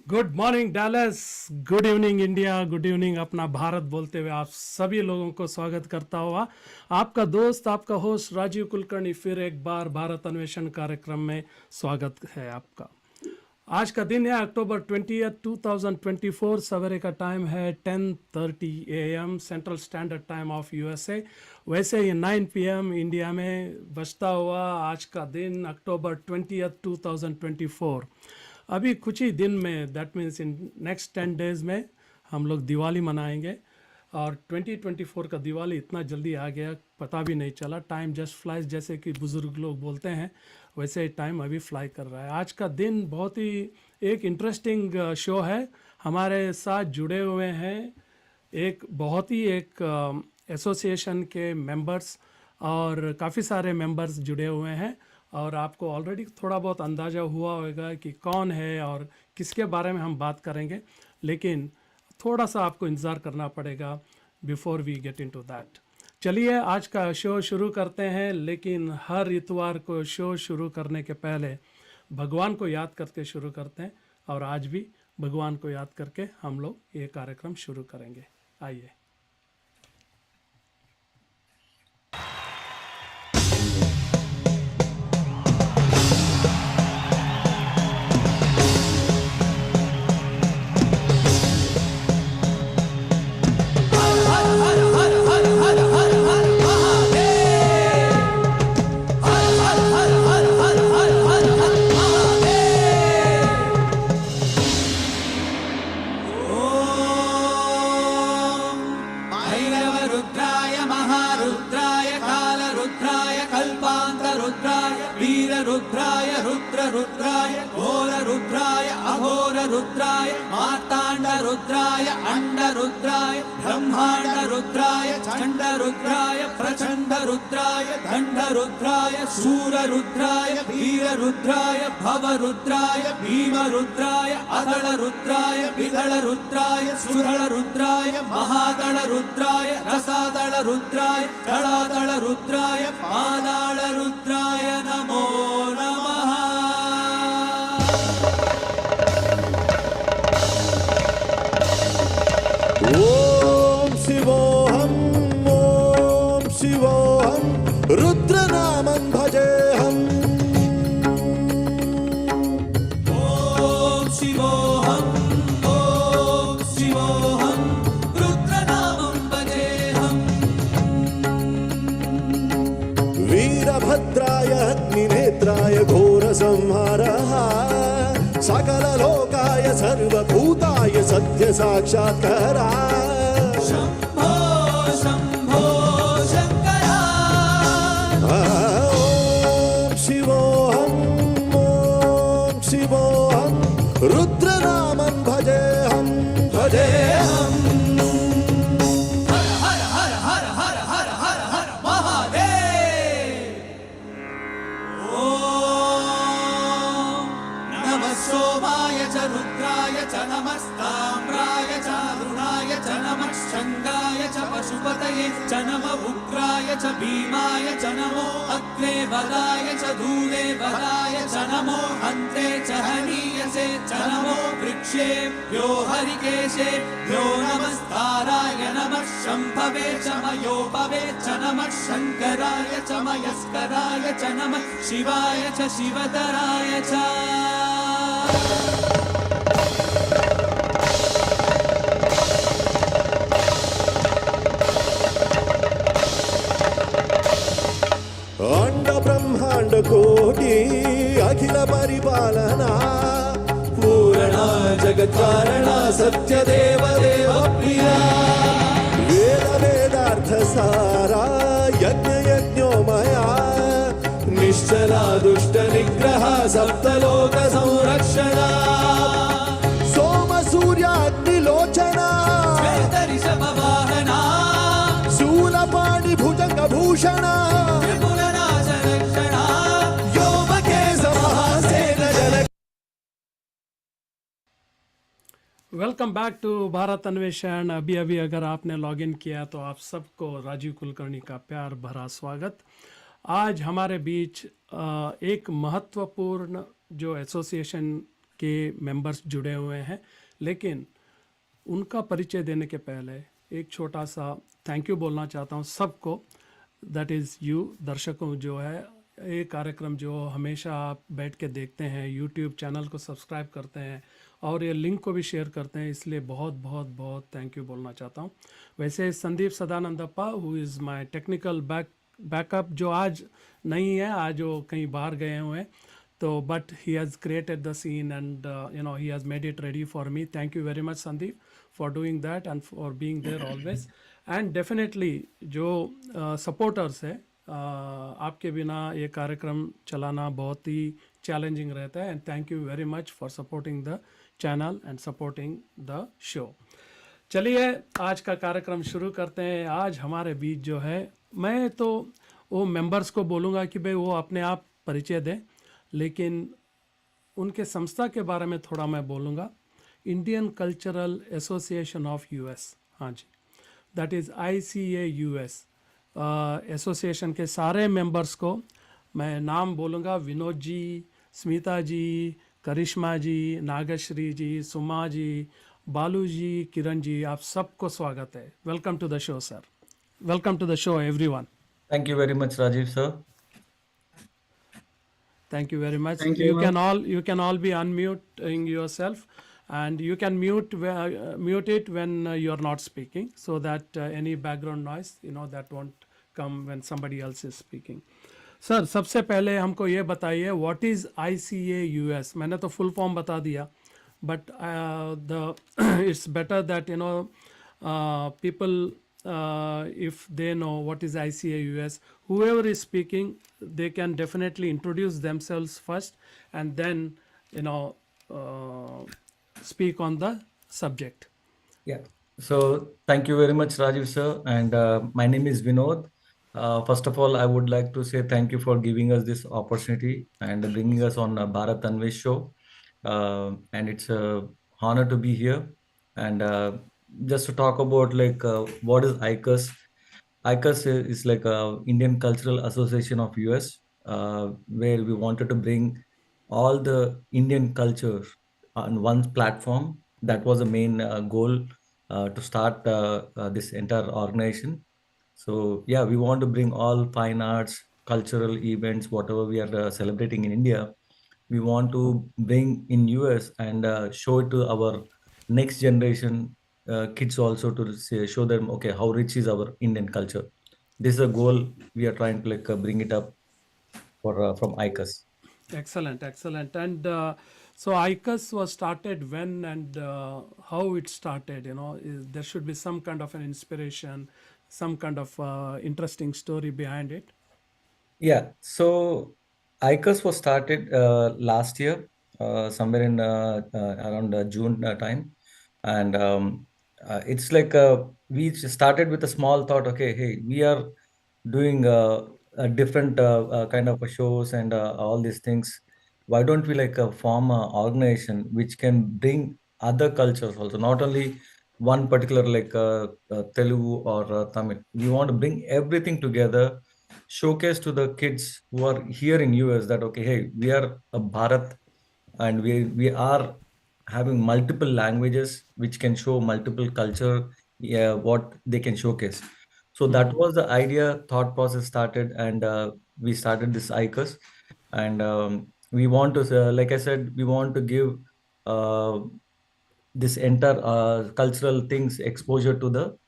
Good morning Dallas, good evening India, good evening अपना भारत बोलते हुए आप सभी लोगों को स्वागत करता हुआ आपका दोस्त, आपका होस्ट राजीव कुलकर्णी फिर एक बार भारत अन्वेषण कार्यक्रम में स्वागत है आपका। आज का दिन है अक्टूबर 20, 2024। सवेरे का टाइम है 10:30 AM central standard time of USA. वैसे ही 9 PM इंडिया में बजता हुआ आज का दिन अक्टूबर 20, 2024। अभी कुछ ही दिन में, that means in next 10 days में हम लोग दिवाली मनाएंगे। और 2024 का दिवाली इतना जल्दी आ गया, पता भी नहीं चला। टाइम जस्ट फ्लाइज, जैसे कि बुज़ुर्ग लोग बोलते हैं, वैसे ही टाइम अभी फ्लाई कर रहा है। आज का दिन बहुत ही एक इंटरेस्टिंग शो है। हमारे साथ जुड़े हुए हैं एक बहुत ही एक एसोसिएशन के मेंबर्स, और काफ़ी सारे मेंबर्स जुड़े हुए हैं। और आपको ऑलरेडी थोड़ा बहुत अंदाज़ा हुआ होगा कि कौन है और किसके बारे में हम बात करेंगे, लेकिन थोड़ा सा आपको इंतज़ार करना पड़ेगा before we get into that. चलिए आज का शो शुरू करते हैं, लेकिन हर इतवार को शो शुरू करने के पहले भगवान को याद करके शुरू करते हैं, और आज भी भगवान को याद करके हम लोग ये कार्यक्रम शुरू करेंगे। आइए। रुद्राय रुद्राय घोर रुद्राय अघोर रुद्राय मार्तांड रुद्राय अंड रुद्राय ब्रह्मांड रुद्राय चंड रुद्राय प्रचंड रुद्राय दंड रुद्राय शूर रुद्राय वीर रुद्राय भव रुद्राय भीम रुद्राय अदल रुद्राय विदल रुद्राय सुदल रुद्राय महादल रुद्राय रसादल रुद्राय दलादल रुद्राय पादाल रुद्राय नमो नमः। ओम शिवोहम रुद्रनामं भजेहम। ओम शिवोहम रुद्रनामं भजेहम। वीरभद्राय अग्निनेत्राय घोरसंहारः सकललोकाय सर्वभूताय सत्यसाक्षात्कारा। शंभो शंभो शंकरा। ओम शिवोहम रुद्रनामं भजेहम भजेहम। हर हर हर हर हर हर हर हर महादेव। ओम नमः सोमाय च रुद्राय च नमस्ताम्राय च अरुणाय च नमः शंगाय च पशुपतये च नमः उग्राय च भीमाय च नमो अग्रे वदाय च धूले वदाय च नमो अन्ते च हनीयसे च नमो वृक्षेभ्यो हरिकेशेभ्यो नमस्ताराय नमः शंभवे च मयोपवे च नमः शंकराय च मयस्कराय च नमः शिवाय च शिवतराय च। अंड ब्रह्मांड कोटि अखिल परिपालना पूर्णा जगत्कारणा सत्य देव देव प्रिया। वेद वेदार्थ सारा यज्ञ यज्ञोमया निश्चला दुष्ट निग्रह सप्तलोक संरक्षणा। सोम सूर्याग्निलोचना ऋषभवाहना शूलपाणि भुजंग भूषण त्रिपुरनाशरक्षणा योमकेश महासेन जन। वेलकम बैक टू भारत अन्वेषण। अभी अभी अगर आपने लॉगिन किया तो आप सबको राजीव कुलकर्णी का प्यार भरा स्वागत। आज हमारे बीच एक महत्वपूर्ण जो एसोसिएशन के मेंबर्स जुड़े हुए हैं, लेकिन उनका परिचय देने के पहले एक छोटा सा थैंक यू बोलना चाहता हूँ सबको, दैट इज़ यू दर्शकों जो है, ये कार्यक्रम जो हमेशा आप बैठ के देखते हैं, यूट्यूब चैनल को सब्सक्राइब करते हैं और ये लिंक को भी शेयर करते हैं, इसलिए बहुत बहुत बहुत थैंक यू बोलना चाहता हूँ। वैसे Sandeep Sadanandappa who is my technical backup जो आज नहीं है, आज वो कहीं बाहर गए हुए हैं, तो but he has created the scene and he has made it ready for me. Thank you very much Sandeep for doing that and for being there always. And definitely जो supporters है, आपके बिना ये कार्यक्रम चलाना बहुत ही चैलेंजिंग रहता है, and thank you very much for supporting the channel and supporting the show. चलिए आज का कार्यक्रम शुरू करते हैं। आज हमारे बीच जो है, मैं तो वो मेंबर्स को बोलूँगा कि भाई वो अपने आप परिचय दें, लेकिन उनके संस्था के बारे में थोड़ा मैं बोलूँगा। Indian cultural association of US, हाँ जी, दैट इज़ ICAUS एसोसिएशन के सारे मेंबर्स को मैं नाम बोलूँगा। विनोद जी, स्मिता जी, करिश्मा जी, नागश्री जी, सुमा जी, बालू जी, किरण जी, आप सबको स्वागत है। Welcome to the show sir, welcome to the show everyone. Thank you very much, Rajiv sir. Thank you very much. Thank You you. can all be unmuting yourself, and you can mute it when you're not speaking, so that any background noise that won't come when somebody else is speaking. Sir सबसे पहले हमको ये बताइए what is ICAUS। मैंने तो full form बता दिया, but the it's better that people if they know what is ICAUS, whoever is speaking, they can definitely introduce themselves first and then speak on the subject. Yeah. So thank you very much, Rajiv sir. And my name is Vinod. First of all, I would like to say thank you for giving us this opportunity and bringing us on Bharat Anvesh show. And it's a honor to be here. And just to talk about what is ICAUS. ICAUS is like a Indian Cultural Association of US, where we wanted to bring all the Indian culture on one platform. That was the main goal to start this entire organization. So yeah, we want to bring all fine arts, cultural events, whatever we are celebrating in India, we want to bring in US and show it to our next generation kids also to show them, okay, how rich is our Indian culture. This is a goal we are trying to bring it up for from ICAUS. Excellent, excellent. And so ICAUS was started when and how it started, there should be some kind of an inspiration, some kind of interesting story behind it. Yeah, so ICAUS was started last year, somewhere in around June time, and it's like we started with a small thought. Okay, hey, we are doing a different kind of shows and all these things. Why don't we form an organization which can bring other cultures also, not only one particular Telugu or Tamil. We want to bring everything together, showcase to the kids who are here in US that okay, hey, we are a Bharat and we are having multiple languages which can show multiple culture, yeah, what they can showcase. So that was the idea, thought process started, and we started this ICAUS, and we want to, like I said, we want to give this entire cultural things exposure to the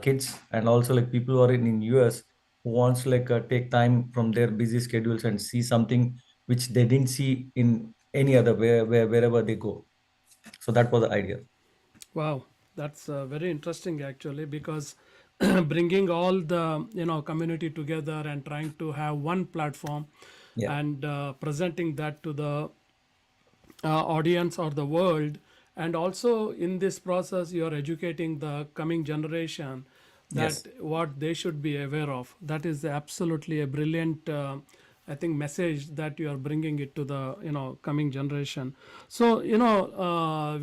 kids, and also like people who are in US who wants to take time from their busy schedules and see something which they didn't see in any other wherever they go. So that was the idea. Wow, that's very interesting actually, because bringing all the community together and trying to have one platform, Yeah. and presenting that to the audience or the world, and also in this process you are educating the coming generation that Yes. what they should be aware of. That is absolutely a brilliant I think message that you are bringing it to the coming generation. So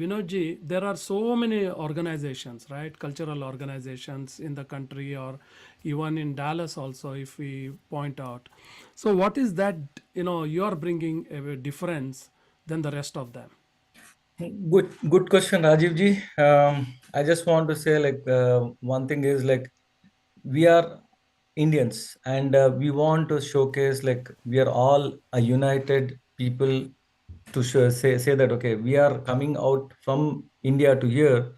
Vinodji, there are so many organizations, right, cultural organizations in the country, or even in Dallas also, if we point out. So what is that you are bringing a difference than the rest of them? Good question, Rajiv ji. I just want to say like one thing is like we are Indians and we want to showcase like we are all a united people to say that okay we are coming out from India to here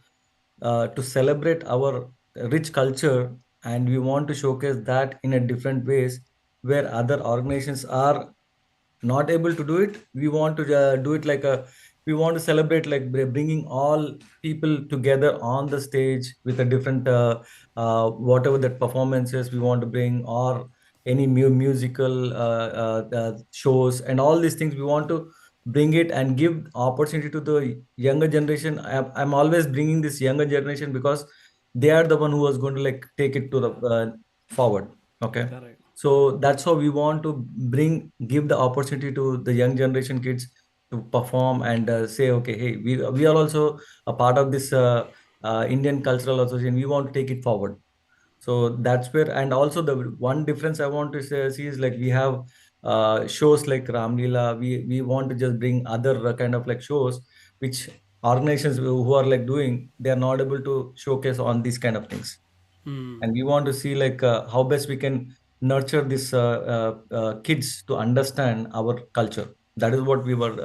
to celebrate our rich culture, and we want to showcase that in a different ways where other organizations are not able to do it. We want to do it like a we want to celebrate like bringing all people together on the stage with a different whatever that performances we want to bring, or any musical shows and all these things we want to bring it and give opportunity to the younger generation. I'm always bringing this younger generation because they are the one who was going to like take it to the forward. Okay, Correct. so that's how we want to give the opportunity to the young generation kids to perform and say, okay, hey, we are also a part of this Indian Cultural Association. We want to take it forward. So that's where, and also the one difference I want to see is like we have shows like Ramlila. We want to just bring other kind of like shows which organizations who are like doing, they are not able to showcase on these kind of things, Hmm. and we want to see like how best we can nurture this kids to understand our culture. That is what we were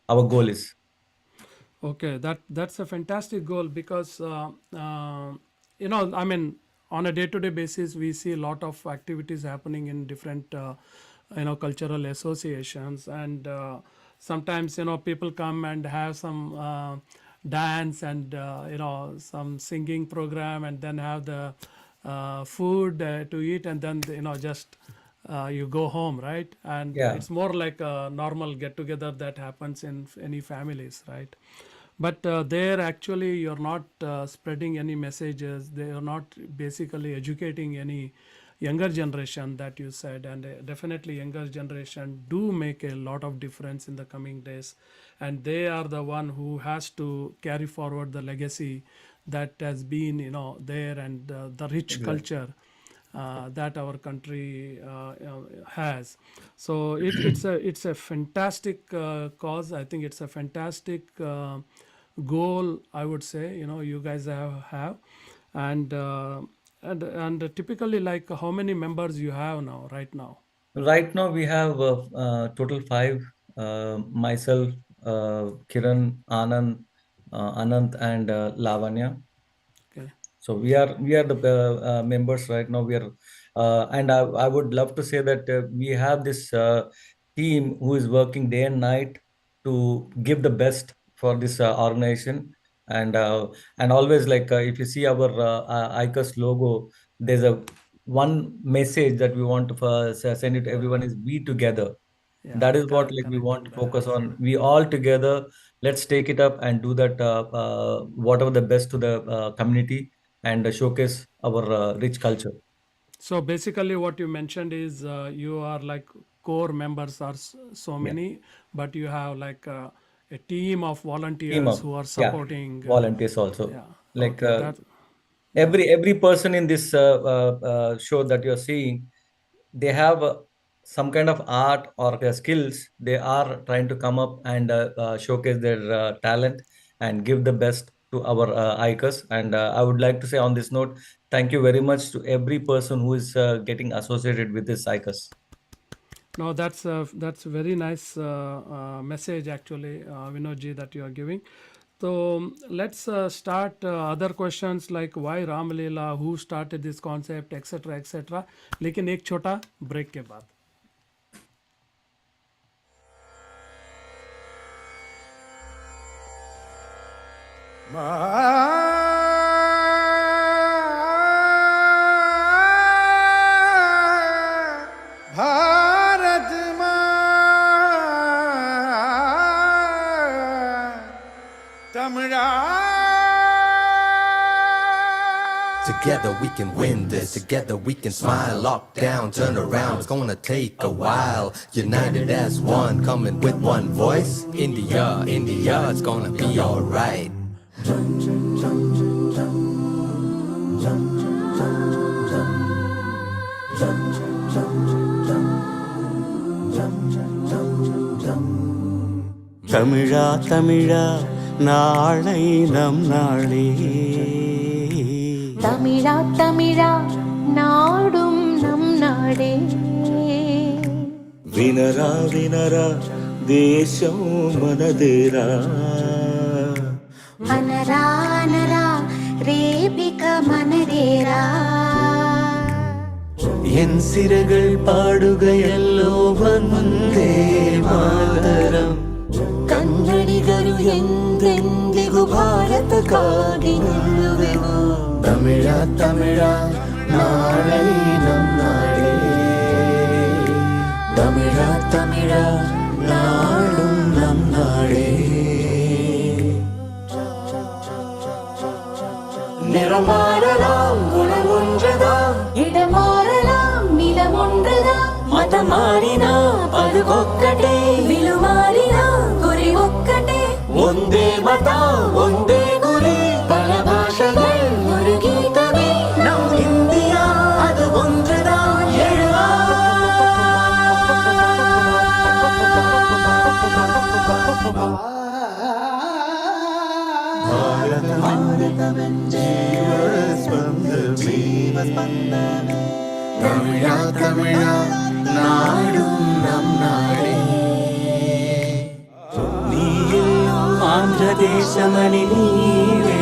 our goal is. Okay, that's a fantastic goal because I mean, on a day-to-day basis, we see a lot of activities happening in different cultural associations, and sometimes people come and have some dance and some singing program, and then have the food to eat, and then just you go home, right? And Yeah, it's more like a normal get together that happens in any families, right? But there actually you're not spreading any messages, they are not basically educating any younger generation that you said, and definitely younger generation do make a lot of difference in the coming days, and they are the one who has to carry forward the legacy that has been there, and the rich exactly. culture that our country has. So it's a fantastic cause. I think it's a fantastic goal. I would say you guys have, and and typically like how many members you have now right now? Right now we have total five, myself, Kiran, Anand, Anant, and Lavanya. Okay. So we are the members right now. We are, and I would love to say that we have this team who is working day and night to give the best for this organization. And always like if you see our ICAUS logo, there's a one message that we want to send it to Yeah. everyone is "We together." Yeah. That is what like we Correct. want to focus on. We all together, let's take it up and do that whatever the best to the community, and showcase our rich culture. So basically, what you mentioned is you are like core members are so Yeah, many, but you have like a team of team volunteers up. who are Yeah, supporting. volunteers also. Yeah. Like Okay. That. Yeah. every person in this show that you're seeing, they have some kind of art or skills. They are trying to come up and showcase their talent and give the best to our ICAS. And I would like to say on this note, thank you very much to every person who is getting associated with this ICAS. No, that's a very nice message actually, Vinodji, that you are giving. So let's start other questions like why Ram Leela, who started this concept, etc., etc. लेकिन एक छोटा break के बाद. Bharat Together we can win this, together we can smile, lock down, turn around, it's gonna take a while. United as one, coming with one voice. India, India, it's gonna be alright. Tamizha Tamizha நாளை நம் நாளே. தமிழா தமிழா நாடும் நம் நாடே. వినరా వినరా దేశం మనదేరా. అనరా అనరా రేపిక మనదేరా. என் சிறகள் பாடுகையல்லோ வந்தே மாதரம். ಕನ್ನಡಿಗರು ಎಂದೆಂದಿಗೂ ಭಾರತಕ್ಕಾಗಿ ನಿಲ್ಲುವೆವು. ತಮಿಳ ತಮಿಳ ನಾಳೆ ನಮ್ ನಾಡೇ. தமிழ தமிழ நாடும் நம் நாடே. நிறமாறலாம் குணம் ஒன்றுதான், இடமாறலாம் நிலம் ஒன்றுதான். మతం మారినా పలుకొక్కటే, విలు మారినా గురి ఒక్కటే. ಒಂದೇ మత ಒಂದೇ గురి. பல பாஷைகள் ஒரு கீதமே. நம் இந்தியா அது ஒன்றுதான். எழுவா ತಮಿಳ ತಮಿಳ ನಾடும் ನಮ್ ನಾಡೇ. நீ எல்லாம் ஆந்திர தேசமணி நீவே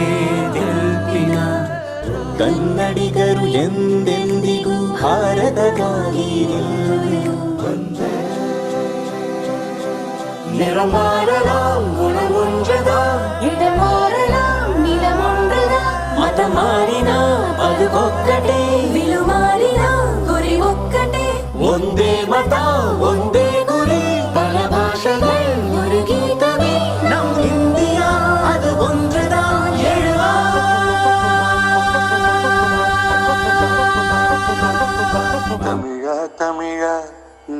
தெல்ಪಿನ. ಕನ್ನಡಿಗರು ಎಂದೆಂದಿಗೂ ಭಾರತಕ್ಕಾಗಿ ನಿಲ್ಲುವೆವು. நிறமாறலாம் குணம் ஒன்றுதான், இடமாறலாம் நிலம் ஒன்றுதான். మతం మారినా పలుకొక్కటే, విలు మారినా గురి ఒక్కటే. ಒಂದೇ మత ಒಂದೇ గురి. பல பாஷைகள் ஒரு கீதமே. நம் இந்தியா அது ஒன்றுதான். எழுவா தமிழ தமிழ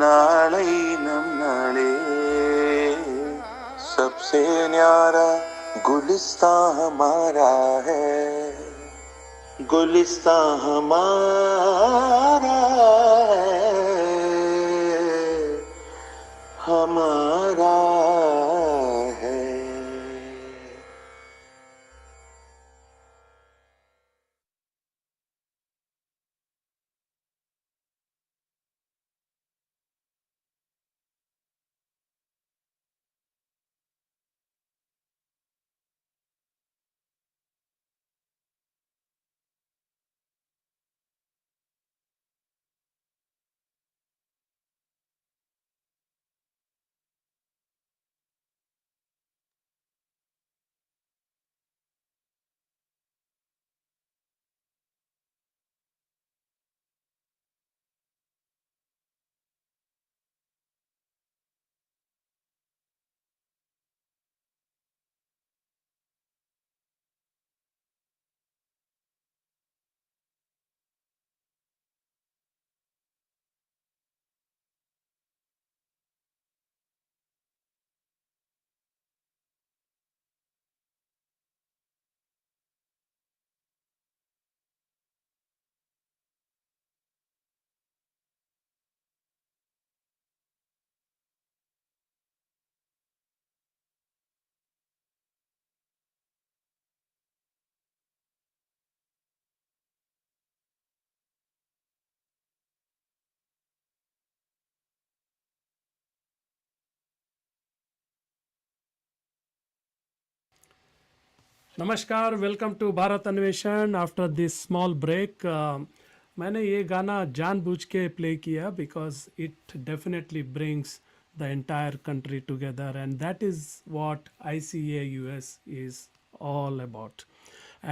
நாளை நம் நாளே. सबसे न्यारा गुलिस्तां हमारा है. गुलिस्तां हमारा है, हमारा है. नमस्कार, वेलकम टू भारत अन्वेषण. आफ्टर दिस स्मॉल ब्रेक मैंने ये गाना जानबूझ के प्ले किया because it definitely brings the entire country together and that is what ICAUS is all about.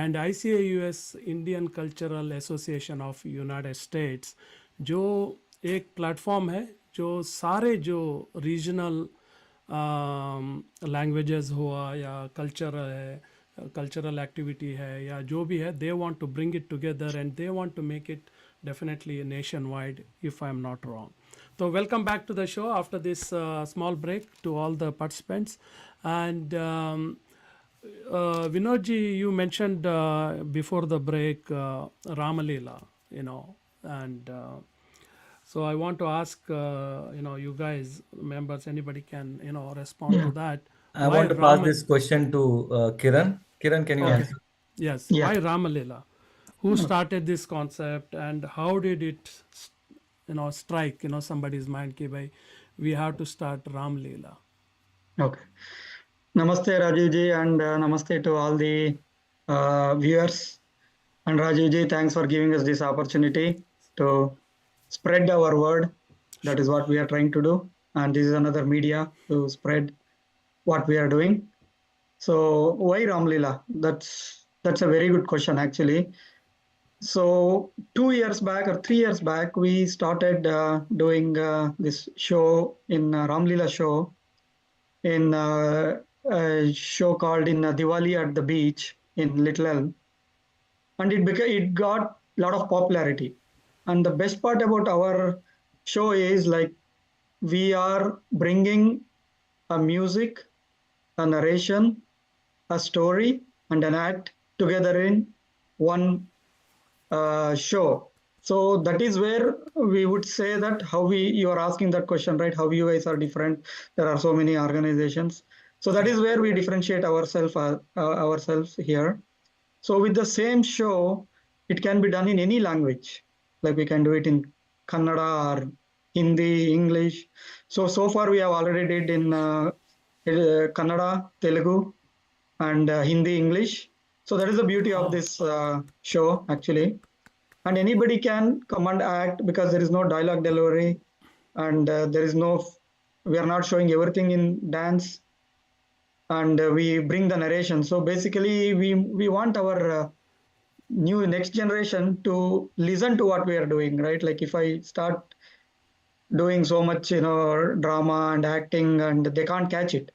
And ICAUS Indian cultural association of United states जो एक platform है जो सारे जो रीजनल लैंग्वेजेस हुआ या कल्चर है, कल्चरल एक्टिविटी है या जो भी है, they want to bring it together and they want to make it definitely nation wide if I am not wrong. So welcome back to the show after this small break to all the participants. And Vinodji, you mentioned before the break Ramalila, and so I want to ask, you guys, members, anybody can, respond to that. I Why want to pass Ramal? this question to Kiran. Kiran, can you Okay. answer? Yes. Yeah. Why Ramalila? Who started this concept and how did it, strike, somebody's mind? Ki bhai, we have to start Ram Leela. Okay. Namaste, Rajivji, and namaste to all the viewers. And Rajivji, thanks for giving us this opportunity to spread our word. That is what we are trying to do. And this is another media to spread what we are doing. So why Ramlila? That's a very good question actually. So 2 years back or 3 years back, we started doing this show in Ramlila show in a show called in Diwali at the beach in Little Elm, and it got a lot of popularity. And the best part about our show is like we are bringing a music, a narration, a story, and an act together in one show. So that is where we would say that how you are asking that question, right? How you guys are different. There are so many organizations. So that is where we differentiate ourselves here. So with the same show, it can be done in any language. Like we can do it in Kannada or Hindi, English. So far we have already did in Kannada, Telugu, and Hindi, English. So that is the beauty of this show actually. And anybody can come and act because there is no dialogue delivery, and there is no. We are not showing everything in dance, and we bring the narration. So basically, we want our new next generation to listen to what we are doing, right? Like if I start doing so much, drama and acting, and they can't catch it.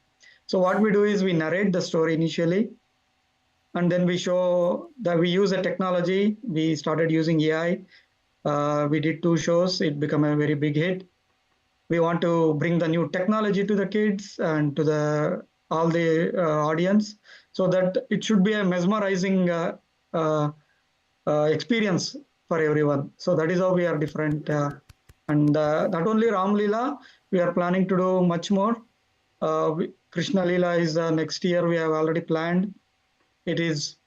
So what we do is we narrate the story initially, and then we show that we use a technology. We started using AI. We did 2 shows. It became a very big hit. We want to bring the new technology to the kids and to the all the audience, so that it should be a mesmerizing uh, experience for everyone. So that is how we are different. And not only Ram Leela, we are planning to do much more. Krishna Leela is next year. We have already planned. It is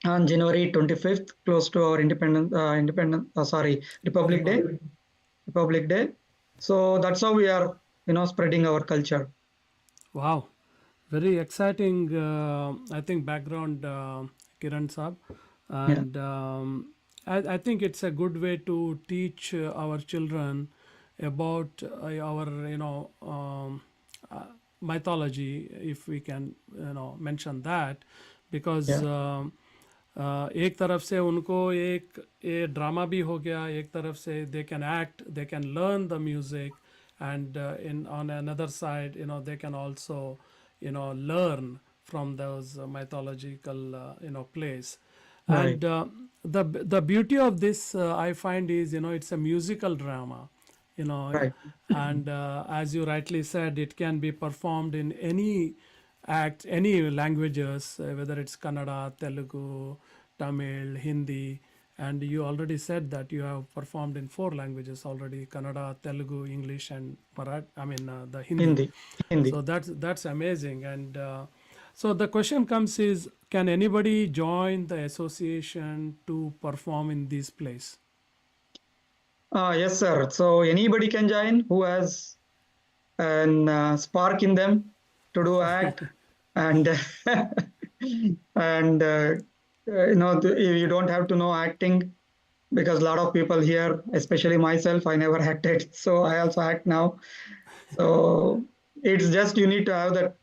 on January 25th, close to our Republic Day. Republic Day. So that's how we are, spreading our culture. Wow, very exciting. I think background, Kiran Saab, Yeah. and I think it's a good way to teach our children about our mythology, if we can mention that, because Yeah. एक तरफ से उनको एक ये drama भी हो गया, एक तरफ से they can act, they can learn the music, and in on another side they can also learn from those mythological plays. Right. And the beauty of this I find is it's a musical drama, Right. and as you rightly said, it can be performed in any act, any languages, whether it's Kannada, Telugu, Tamil, Hindi. And you already said that you have performed in 4 languages already: Kannada, Telugu, English, and the Hindi. Hindi. Hindi. So that's amazing. And so the question comes is, can anybody join the association to perform in this place? Yes, sir. So anybody can join who has an spark in them to do act, and and you don't have to know acting, because a lot of people here, especially myself, I never acted, so I also act now. So it's just you need to have that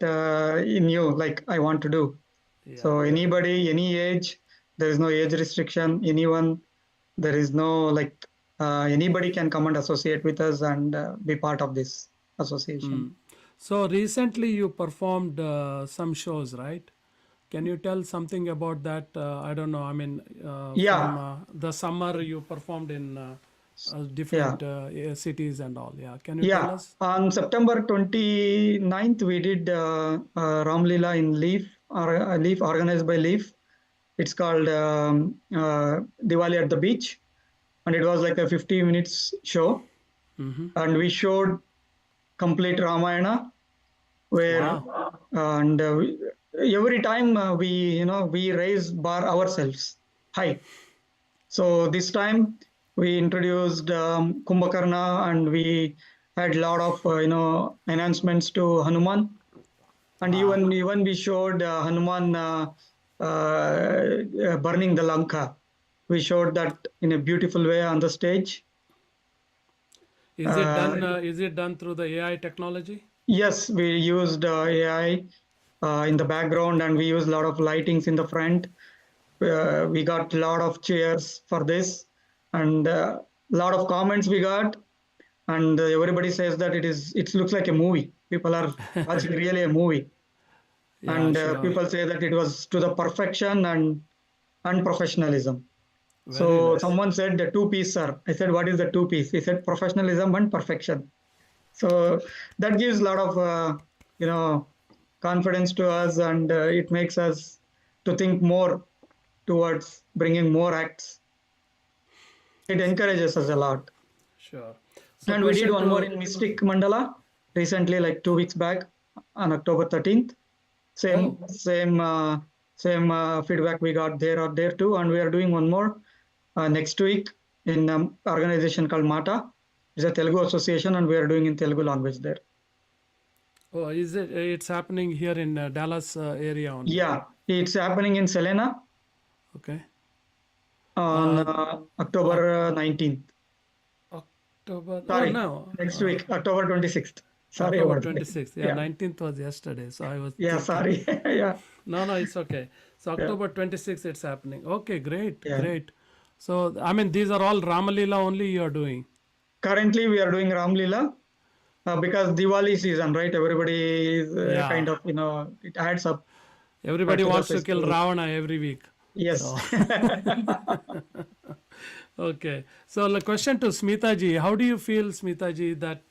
in you, like I want to do. So anybody, any age, there is no age restriction. Anyone, there is no like anybody can come and associate with us and be part of this association. So recently you performed some shows, right? Can you tell something about that? I don't know. Yeah. From the summer you performed in different cities and all. Yeah. Can you tell Yeah, us? on September 29th, we did Ram Leela in Leaf, or Leaf, organized by Leaf. It's called Diwali at the beach, and it was like a 50 minutes show, and we showed complete Ramayana, where Wow. and every time we raise bar ourselves high. So this time we introduced Kumbhakarna, and we had a lot of enhancements to Hanuman, and Wow. even we showed Hanuman burning the Lanka. We showed that in a beautiful way on the stage. Is it Uh, done? Is it done through the AI technology? yes, we used AI in the background, and we used a lot of lightings in the front. We got a lot of cheers for this, and a lot of comments we got, and everybody says that it looks like a movie. People are watching really a movie, Yeah, and sure. people say that it was to the perfection and professionalism. Very So nice. someone said the two piece, sir. I said, what is the two piece? He said professionalism and perfection. So that gives a lot of you know confidence to us, and it makes us to think more towards bringing more acts. It encourages us a lot. Sure. So, And we did question one more to in Mystic Mandala recently, like 2 weeks back on October 13th. oh, Same feedback we got there too, and we are doing one more next week in organization called Mata. It's a Telugu association, and we are doing in Telugu language there. oh, is it? It's happening here in Dallas area only. Yeah, it's happening in Selena Okay. on Uh, Oc- October 19th. October. Oh Sorry, no. next week, October 26th. Sorry October about that. 26th. Yeah, Yeah, 19th was yesterday. So I was yeah, thinking. sorry. Yeah, No, no, it's okay. So yeah, October 26th, it's happening. Okay, great, yeah. great. So I mean, these are all Ramalila only you are doing. Currently, we are doing Ram Leela because Diwali season, right? Everybody is kind Yeah. of, it adds up Everybody to the wants to kill festival. Ravana every week. Yes. So okay. So the question to Smita ji, how do you feel, Smita ji, that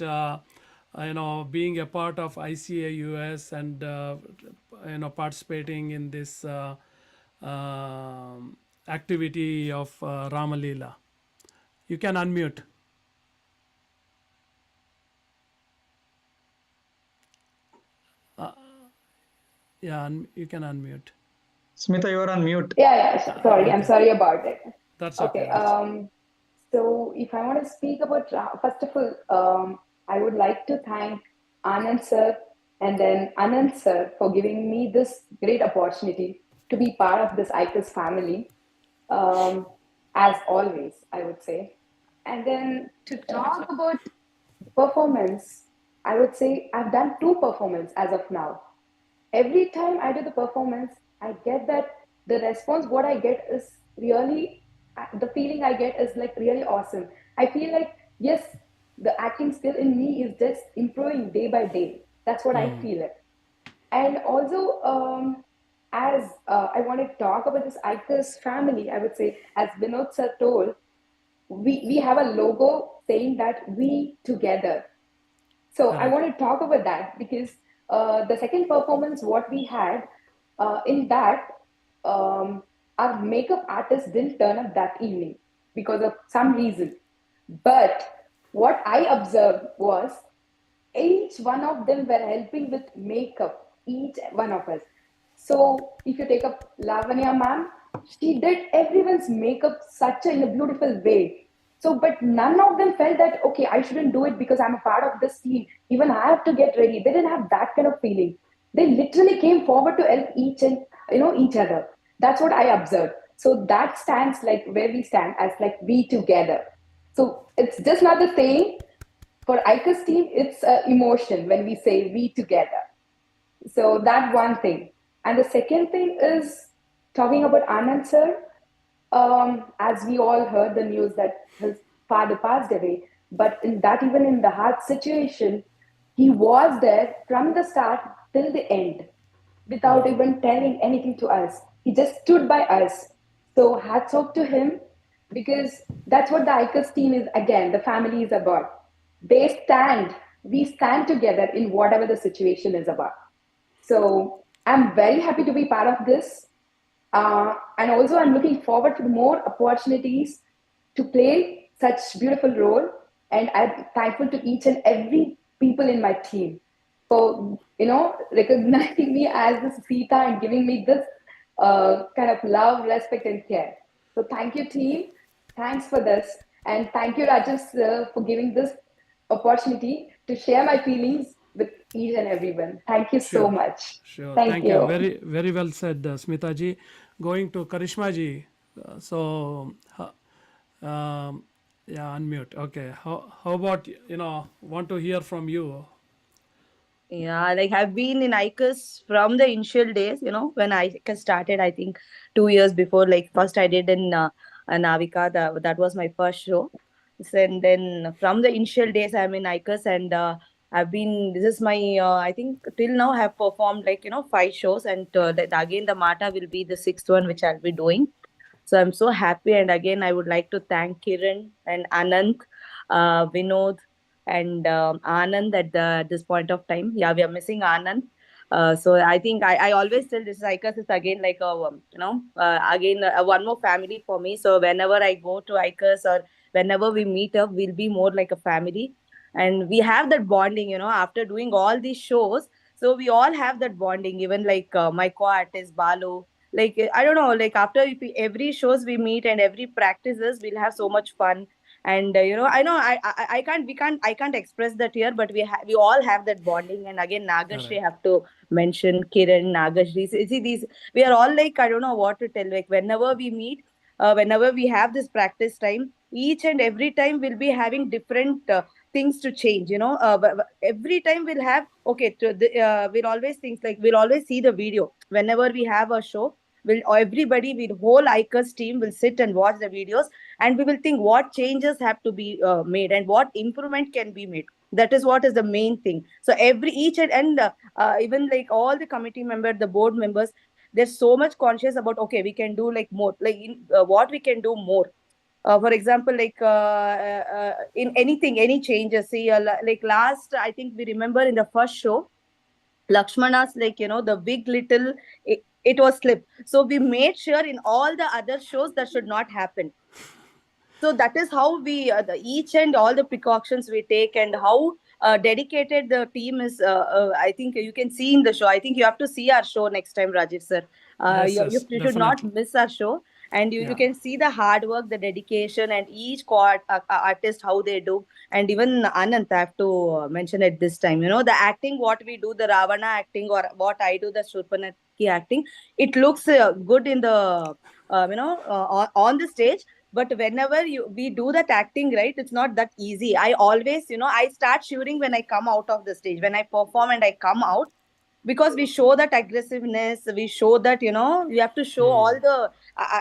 being a part of ICAUS and participating in this activity of Ramalila? You can unmute. Yeah, you can unmute. Smita, you are on mute. Sorry, I'm Okay, sorry about it. that's okay. Okay, That's so if I want to speak about, first of all, I would like to thank Anand sir and then Anand sir for giving me this great opportunity to be part of this ICAUS family, um, as always, I would say. And then to talk about performance, I would say I've done two performances as of now. Every time I do the performance, I get that the response, what I get is really, the feeling I get is like really awesome. I feel like, yes, the acting skill in me is just improving day by day. That's what I feel it. And also, as I want to talk about this ICAUS family, I would say, as Vinod sir told, we have a logo saying that we together. So I correct. want to talk about that because the second performance, what we had in that, our makeup artist didn't turn up that evening because of some reason. But what I observed was each one of them were helping with makeup, each one of us. So if you take up Lavanya ma'am, she did everyone's makeup such in a beautiful way. So, but none of them felt that, okay, I shouldn't do it because I'm a part of this team. Even I have to get ready. They didn't have that kind of feeling. They literally came forward to help each and each other. That's what I observed. So that stands like where we stand as like we together. So it's just not the saying. For ICA's team, it's emotion when we say we together. So that one thing. And the second thing is talking about Anand sir. As we all heard the news that his father passed away, but in that, even in the hard situation, he was there from the start till the end without even telling anything to us. He just stood by us. So hats off to him because that's what the ICAS team is again, the family is about. They stand, we stand together in whatever the situation is about. So I'm very happy to be part of this. And also, I'm looking forward to more opportunities to play such beautiful role. And I'm thankful to each and every people in my team for recognizing me as this Sita and giving me this kind of love, respect, and care. So thank you, team. Thanks for this. And thank you, Rajesh, for giving this opportunity to share my feelings with each and everyone. Thank you so Sure, much. sure. Thank Thank you. you. Very, very well said, Smita ji. Going to Karishma ji. Yeah, unmute. Okay. How about, want to hear from you? Yeah, like I've been in ICAUS from the initial days, when ICAUS started, I think 2 years before. Like first I did in Navika, that was my first show. And then from the initial days, I'm in ICAUS, and this is my, I think till now I have performed like, 5 shows, and again the Mata will be the sixth one, which I'll be doing. So I'm so happy. And again, I would like to thank Kiran and Anand, Vinod, and Anand at this point of time. Yeah, we are missing Anand. So I think I always tell this ICAS is again like again one more family for me. So whenever I go to ICAS or whenever we meet up, we'll be more like a family. And we have that bonding, after doing all these shows. So we all have that bonding, even like my co-artist Balu, like I don't know, like after every shows we meet and every practices, we'll have so much fun. And I know I can't we can't I can't express that here, but we all have that bonding. And again, Nagashri, Correct. have to mention Kiran, Nagashri. See, these, we are all like, I don't know what to tell, like whenever we meet, whenever we have this practice time, each and every time we'll be having different things to change, every time we'll have, okay, we'll always think, like we'll always see the video whenever we have a show. Will everybody with whole ICAS team will sit and watch the videos, and we will think what changes have to be made and what improvement can be made. That is what is the main thing. So every each and even like all the committee members, the board members, they're so much conscious about, okay, we can do like more, like what we can do more. For example, like in anything, any changes. See, like last, I think we remember in the first show, Lakshmana's, like, the big little, it was slipped. So we made sure in all the other shows that should not happen. So that is how we, each and all the precautions we take, and how dedicated the team is. I think you can see in the show. I think you have to see our show next time, Rajiv sir. Yes, yes, You should not definitely. miss our show. And you Yeah. can see the hard work, the dedication, and each artist, how they do. And even Anant, I have to mention at this time, the acting, what we do, the Ravana acting, or what I do, the Shurpanaki acting, it looks good in the, on the stage. But whenever we do that acting, right, it's not that easy. I always, I start shivering when I come out of the stage, when I perform and I come out, because we show that aggressiveness, we show that, you have to show all the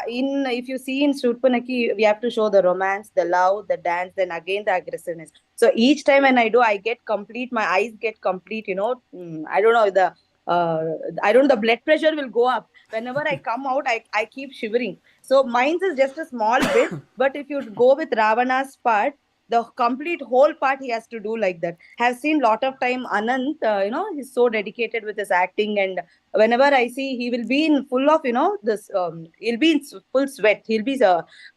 in if you see in Shurpanaki, we have to show the romance, the love, the dance, then again the aggressiveness. So each time when I do, I get complete, my eyes get complete, I don't know, I don't know, the blood pressure will go up whenever I come out. I keep shivering. So mine is just a small bit, but if you go with Ravana's part, the complete whole part he has to do like that. Have seen lot of time Anant, he's so dedicated with his acting. And whenever I see, he will be in full of, this, he'll be in full sweat. He'll be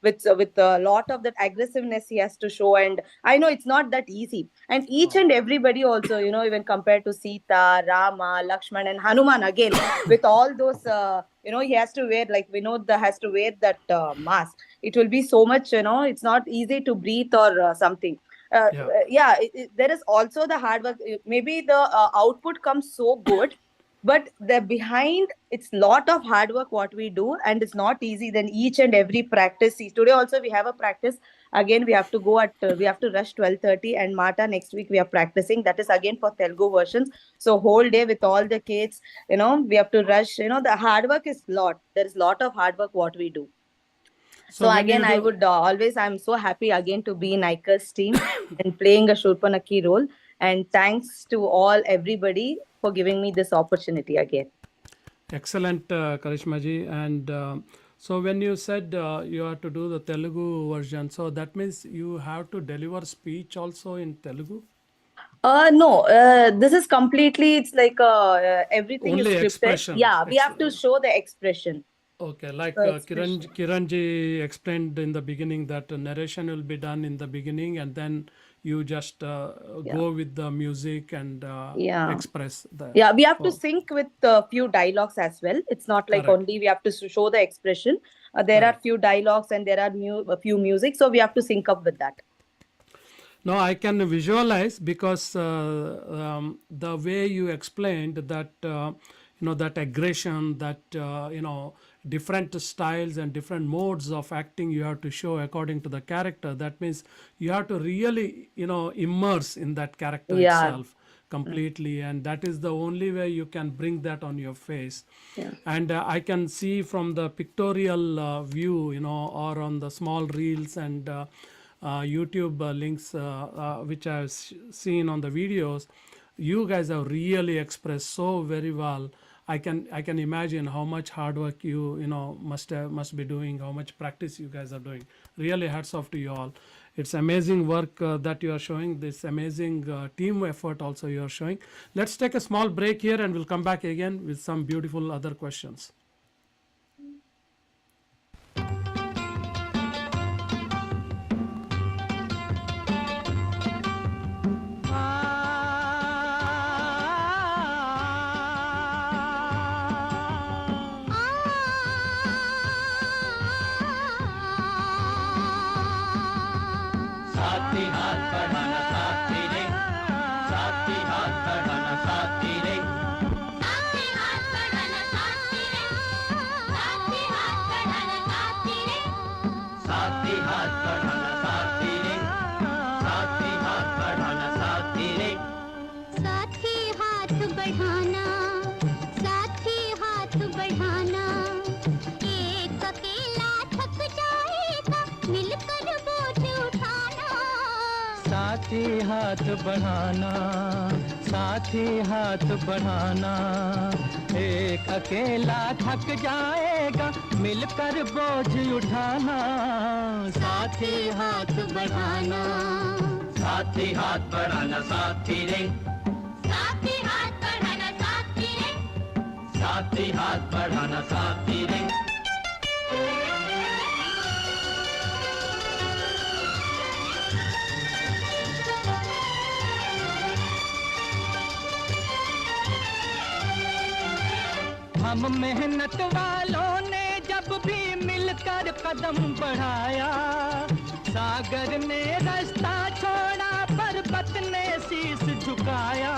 with a lot of that aggressiveness he has to show. And I know it's not that easy. And each and everybody also, even compared to Sita, Rama, Lakshman, and Hanuman, again, with all those, he has to wear, like Vinod has to wear that mask. It will be so much, it's not easy to breathe or something. Yeah. Yeah, there is also the hard work. Maybe the output comes so good, but the behind, it's lot of hard work what we do, and it's not easy. Then each and every practice. See, today also we have a practice. Again, we have to go at we have to rush 12:30, and Mata next week we are practicing. That is again for Telugu versions. So whole day with all the kids, we have to rush. The hard work is lot. There is lot of hard work what we do. So So when you again, I do, would always, I'm so happy again to be in ICA's team and playing a Shurpanaki role. And thanks to all everybody for giving me this opportunity again. excellent, Karishma ji. And so when you said you have to do the Telugu version, so that means you have to deliver speech also in Telugu? No, this is completely, it's like everything is Only scripted. expression. Yeah, we have to show the expression. Okay, like So expression. Kiranji explained in the beginning that narration will be done in the beginning, and then you just go with the music and Yeah. express the. Yeah, we have to Oh, sync with a few dialogues as well. It's not like correct. only we have to show the expression. There are Correct. few dialogues and there are a few music, so we have to sync up with that. No, I can visualize because the way you explained that, that aggression, that, different styles and different modes of acting you have to show according to the character. That means you have to really, immerse in that character Yeah. itself completely. And that is the only way you can bring that on your face. Yeah. And I can see from the pictorial view, or on the small reels and YouTube links which I've seen on the videos, you guys have really expressed so very well. I can imagine how much hard work you must be doing, how much practice you guys are doing. Really, hats off to you all. It's amazing work that you are showing. This amazing team effort also you are showing. Let's take a small break here and we'll come back again with some beautiful other questions. साथी हाथ बढ़ाना साथी रे, साथी हाथ बढ़ाना साथी रे, साथी हाथ बढ़ाना साथी रे, साथी हाथ बढ़ाना साथी रे, साथी हाथ बढ़ाना साथी रे, साथी हाथ बढ़ाना साथी रे, साथी हाथ बढ़ाना, साथी हाथ बढ़ाना, एक अकेला थक जाएगा, मिलकर बोझ उठाना। साथी हाथ बढ़ाना, साथी हाथ बढ़ाना, एक अकेला थक जाएगा, मिलकर बोझ उठाना। साथी हाथ बढ़ाना, साथी हाथ बढ़ाना साथी रे, साथी हाथ बढ़ाना साथी रे, साथी हाथ बढ़ाना साथी रे। हम मेहनत वालों ने जब भी मिलकर कदम बढ़ाया, सागर ने रास्ता छोड़ा, पर्वत ने शीश झुकाया।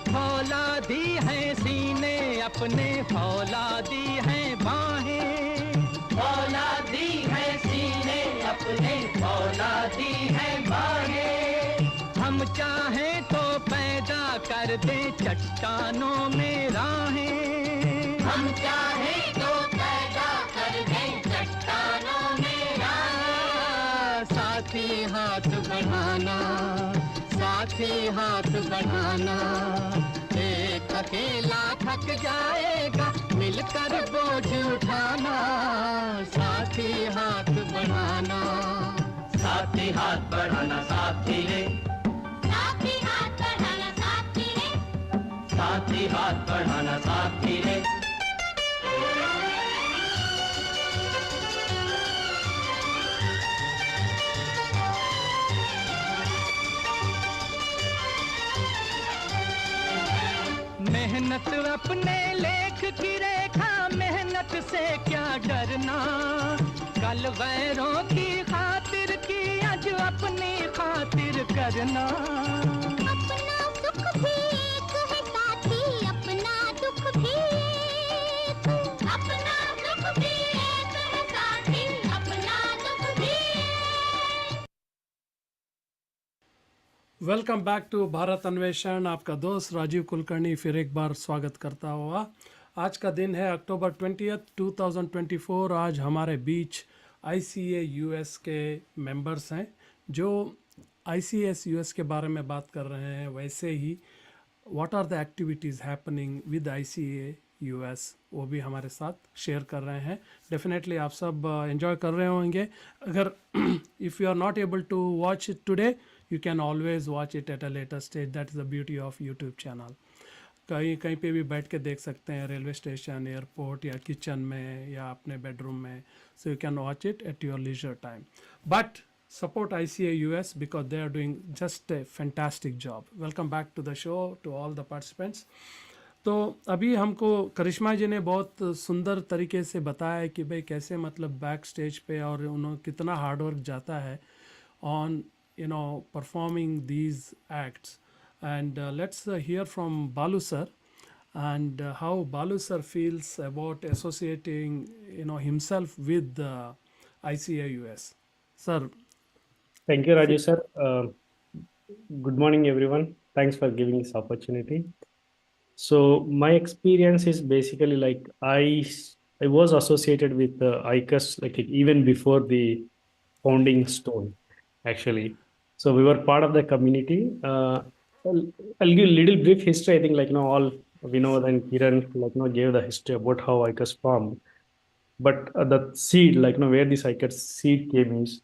फौलादी है सीने अपने, फौलादी है बाहें, फौलादी है सीने अपने, फौलादी है बाहें। हम चाहें तो पैदा कर दे चट्टानों में राहें, हम चाहें तो पैदा कर दे चट्टानों में राहें। साथी हाथ बढ़ाना, साथी हाथ बढ़ाना, एक अकेला थक जाएगा, मिलकर बोझ उठाना। साथी हाथ बढ़ाना, साथी हाथ बढ़ाना साथी रे, साथी हाथ बढ़ाना साथी रे, साथी हाथ बढ़ाना साथी रे। मेहनत अपने लेख की रेखा, मेहनत से क्या डरना, कल गैरों की खातिर की आज अपनी खातिर करना। अपना सुख भी एक है साथी, अपना दुख भी एक, अपना सुख भी एक है साथी, अपना दुख भी एक। वेलकम बैक टू भारत अन्वेषण। आपका दोस्त राजीव कुलकर्णी फिर एक बार स्वागत करता हुआ। आज का दिन है अक्टूबर 20, 2024। आज हमारे बीच ICAUS के मेंबर्स हैं जो ICS US के बारे में बात कर रहे हैं। वैसे ही what are the activities happening with ICAUS वो भी हमारे साथ शेयर कर रहे हैं। डेफिनेटली आप सब एंजॉय कर रहे होंगे। अगर if you are not able to watch it today, you can always watch it at a later stage. That is the beauty of YouTube channel. कहीं कहीं पे भी बैठ के देख सकते हैं, रेलवे स्टेशन, एयरपोर्ट या किचन में या अपने बेडरूम में. So you can watch it at your leisure time. But support ICA US because they are doing just a fantastic job. Welcome back to the show to all the participants. तो अभी हमको करिश्मा जी ने बहुत सुंदर तरीके से बताया कि भाई कैसे मतलब बैक स्टेज पे और उन्होंने कितना हार्ड वर्क जाता है on performing these acts. And let's hear from Balu sir, and how Balu sir feels about associating himself with the ICAUS. Sir. Thank you, Raju sir. Good morning, everyone. Thanks for giving this opportunity. So my experience is basically like I was associated with ICAUS like even before the founding stone, actually. So we were part of the community. I'll give a little brief history. I think all Vinod and Kiran gave the history about how ICAUS formed. But the seed where this ICAUS seed came is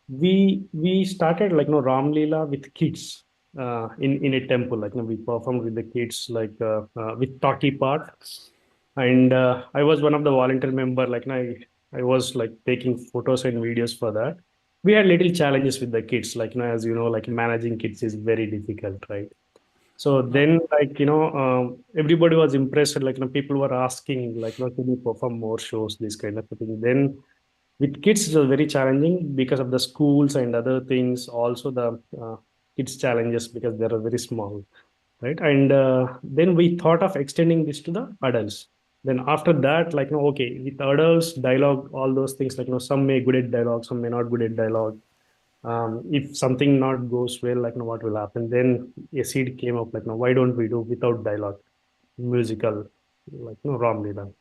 we started Ram Leela with kids in a temple. We performed with the kids with talkie part, and I was one of the volunteer member. I was taking photos and videos for that. We had little challenges with the kids, as you know, managing kids is very difficult, right? So then, everybody was impressed. People were asking, can you perform more shows, this kind of thing. Then, with kids, it was very challenging because of the schools and other things. Also, the kids' challenges because they are very small, right? And then we thought of extending this to the adults. Then after that, okay, with adults, dialogue, all those things, some may good at dialogue, some may not good at dialogue. If something not goes well, what will happen? Then a seed came up, why don't we do without dialogue, musical, Ram Leela.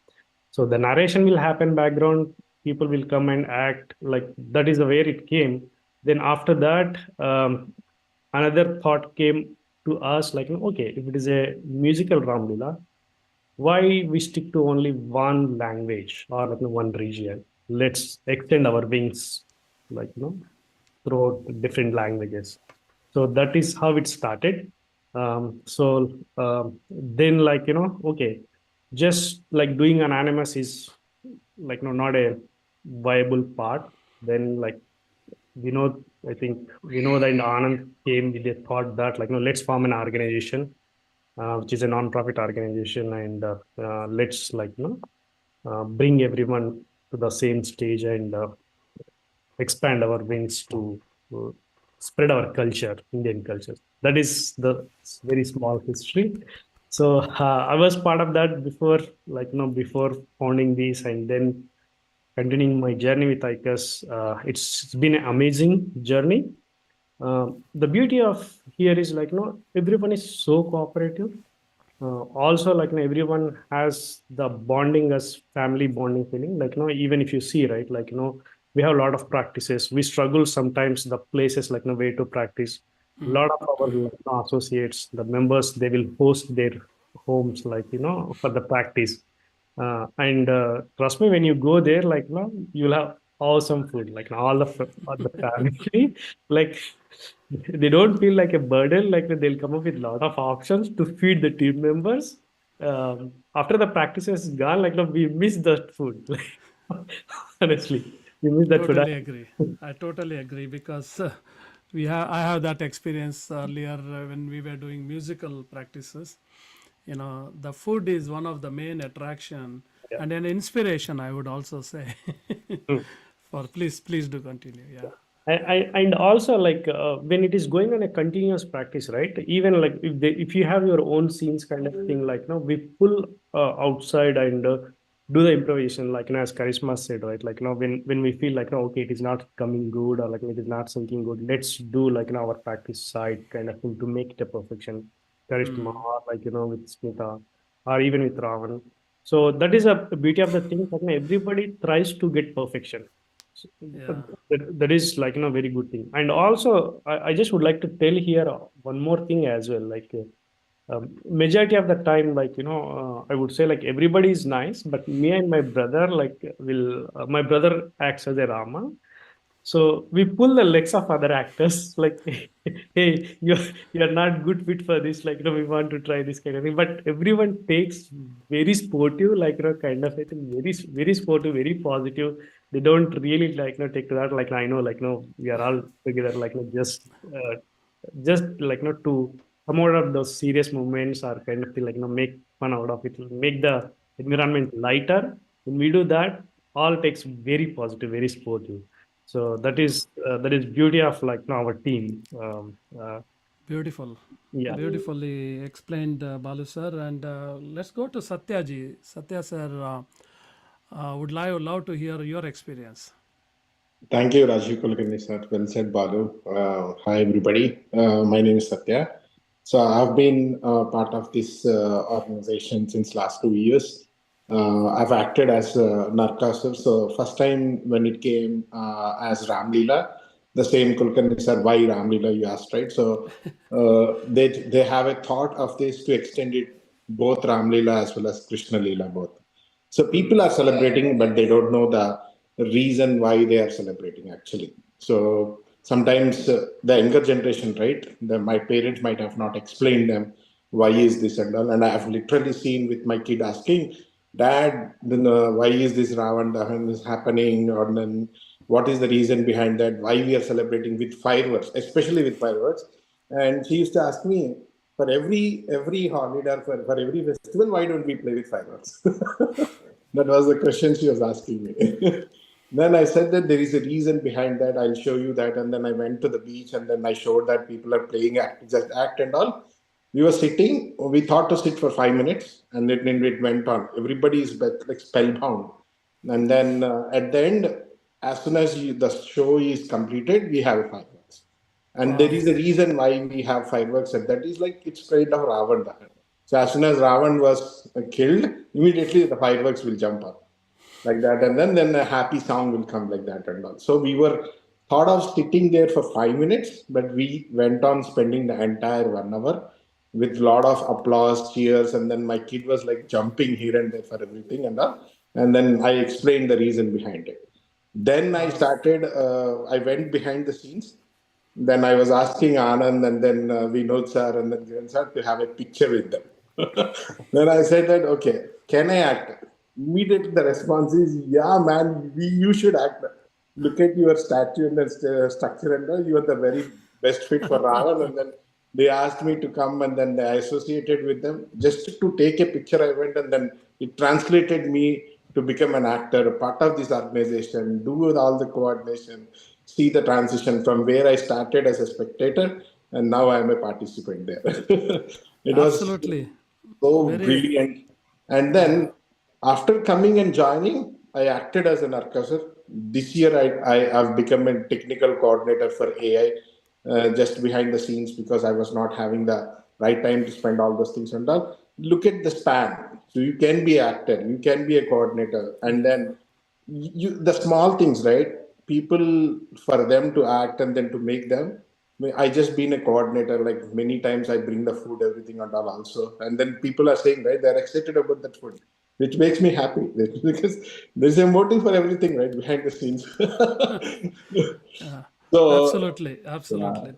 So the narration will happen background, people will come and act, that is the way it came. Then after that, another thought came to us, okay, if it is a musical Ram Leela, why we stick to only one language or one region? Let's extend our wings, throughout different languages. So that is how it started. Then okay, just doing anonymous is not a viable part. Then I think Vinod and Anand came with the thought that let's form an organization, which is a non-profit organization, and let's bring everyone to the same stage and expand our wings to spread our culture, Indian culture. That is the very small history. So I was part of that before, before founding this, and then continuing my journey with ICAUS. It's been an amazing journey. The beauty of here is everyone is so cooperative. Also everyone has the bonding as family bonding feeling. Even if you see, right, we have a lot of practices. We struggle sometimes the places way to practice. A lot of our associates, the members, they will host their homes for the practice. And trust me, when you go there, you'll have awesome food, all the family, like they don't feel like a burden, they'll come up with a lot of options to feed the team members. After the practice is gone, we miss that food. Honestly, we miss that food. Totally agree. I totally agree because I have that experience earlier when we were doing musical practices. The food is one of the main attraction and an inspiration, I would also say. For please do continue. Yeah. And also when it is going on a continuous practice, right? Even if you have your own scenes kind of thing, we pull outside and do the improvisation, as Charisma said, right? When we feel okay, it is not coming good, or it is not something good, let's do our practice side kind of thing to make it a perfection. Charisma, or with Smita, or even with Ravan. So that is a beauty of the thing. Everybody tries to get perfection. So that is very good thing. And also I just would like to tell here one more thing as well. Majority of the time, I would say everybody is nice, but me and my brother will my brother acts as a Rama, So we pull the legs of other actors, like, hey, you're not good fit for this. Like, we want to try this kind of thing. But everyone takes very sportive, like, kind of, I think, very, very sportive, very positive. They don't really, like, take to that. Like, I know, like, we are all together, like, just like, to come out of those serious moments or kind of thing, like, make fun out of it, make the environment lighter. When we do that, all takes very positive, very sportive. So that is beauty of, like, our team. Beautiful. Yeah. Beautifully explained, Balu sir. And let's go to Satya ji. Satya sir, would love to hear your experience. Thank you, Rajiv Kulkarni sir. Well said, Balu. Hi, everybody. My name is Satya. So I've been part of this organization since last 2 years. I've acted as Narcasur. So first time when it came as Ramlila, the same Kulkarni sir, why Ramlila, you asked, right? So they have a thought of this to extend it both Ramlila as well as Krishna Lila both. So people are celebrating, but they don't know the reason why they are celebrating actually. So sometimes the younger generation, right? My parents might have not explained them why is this and all, and I have literally seen with my kid asking, "Dad, then, why is this Ravan Dahan is happening?" Or then what is the reason behind that? Why we are celebrating with fireworks, especially with fireworks? And she used to ask me, for every holiday or for every festival, why don't we play with fireworks? That was the question she was asking me. Then I said that there is a reason behind that. I'll show you that. And then I went to the beach and then I showed that people are playing act, just act and all. We were sitting, we thought to sit for 5 minutes and it went on. Everybody is like spellbound. And then at the end, as soon as the show is completed, we have fireworks. And there is a reason why we have fireworks, and that is like it's kind of Ravan Dahan. So as soon as Ravan was killed, immediately the fireworks will jump up like that, and then a happy song will come like that and all. So we were thought of sitting there for 5 minutes, but we went on spending the entire 1 hour with lot of applause, cheers, and then my kid was like jumping here and there for everything and all. And then I explained the reason behind it. Then I started. I went behind the scenes. Then I was asking Anand and then Vinod sir and then Kiran sir to have a picture with them. Then I said that, okay, can I act? Immediately the response is, yeah, man, you should act. Look at your statue and the structure and all. You are the very best fit for Ravan. And then they asked me to come and then I associated with them. Just to take a picture, I went and then it translated me to become an actor, a part of this organization, do all the coordination, see the transition from where I started as a spectator and now I am a participant there. It was Absolutely. so brilliant. And then after coming and joining, I acted as an Arkasur. This year, I have become a technical coordinator for AI, just behind the scenes because I was not having the right time to spend all those things and all. Look at the span. So you can be an actor, you can be a coordinator, and then the small things, right? People for them to act and then to make them. I just been a coordinator. Like many times, I bring the food, everything and all also, and then people are saying, right, they're excited about that food, which makes me happy because there's a motive for everything, right, behind the scenes. So Absolutely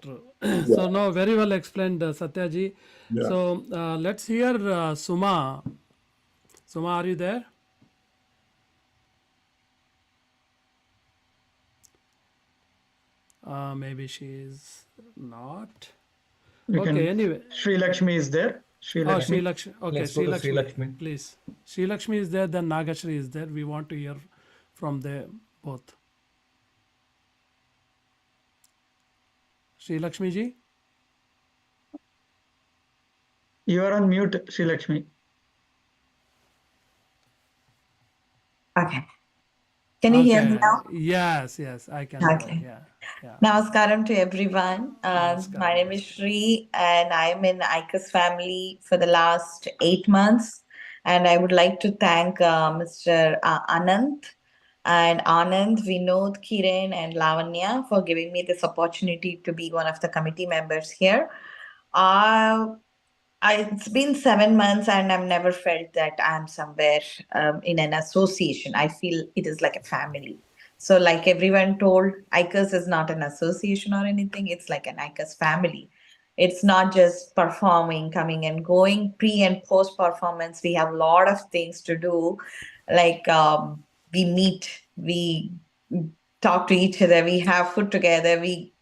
true. yeah, So now very well explained, Satya ji. yeah. So let's hear Suma. Suma, are you there? Maybe she is not. Okay, anyway. Sri Lakshmi is there. Sri Oh, Lakshmi. Sri Lakshmi. Okay, Let's go Sri to Sri Lakshmi, Lakshmi. please. Sri Lakshmi is there, then Nagashri is there. We want to hear from them both. Sri Lakshmi ji? You are on mute, Sri Lakshmi. Okay. Can you hear me now? Yes, I can. Okay. Yeah. Namaskaram to everyone. Namaskaram. My name is Shri and I'm in ICAUS family for the last 8 months. And I would like to thank Mr. Anant and Anand, Vinod, Kiran and Lavanya for giving me this opportunity to be one of the committee members here. It's been 7 months and I've never felt that I'm somewhere in an association. I feel it is like a family. So, like everyone told, ICAUS is not an association or anything, it's like an ICAUS family. It's not just performing, coming and going. Pre and post performance, we have a lot of things to do. Like we meet, we talk to each other, we have food together, we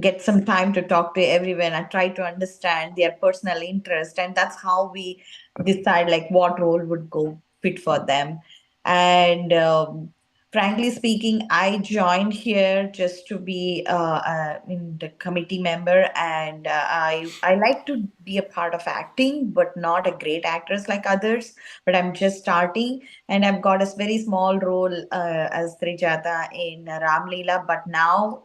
get some time to talk to everyone and try to understand their personal interest, and that's how we decide like what role would go fit for them. And frankly speaking, I joined here just to be in the committee member, and I like to be a part of acting, but not a great actress like others. But I'm just starting, and I've got a very small role as Trijata in Ram Leela. But now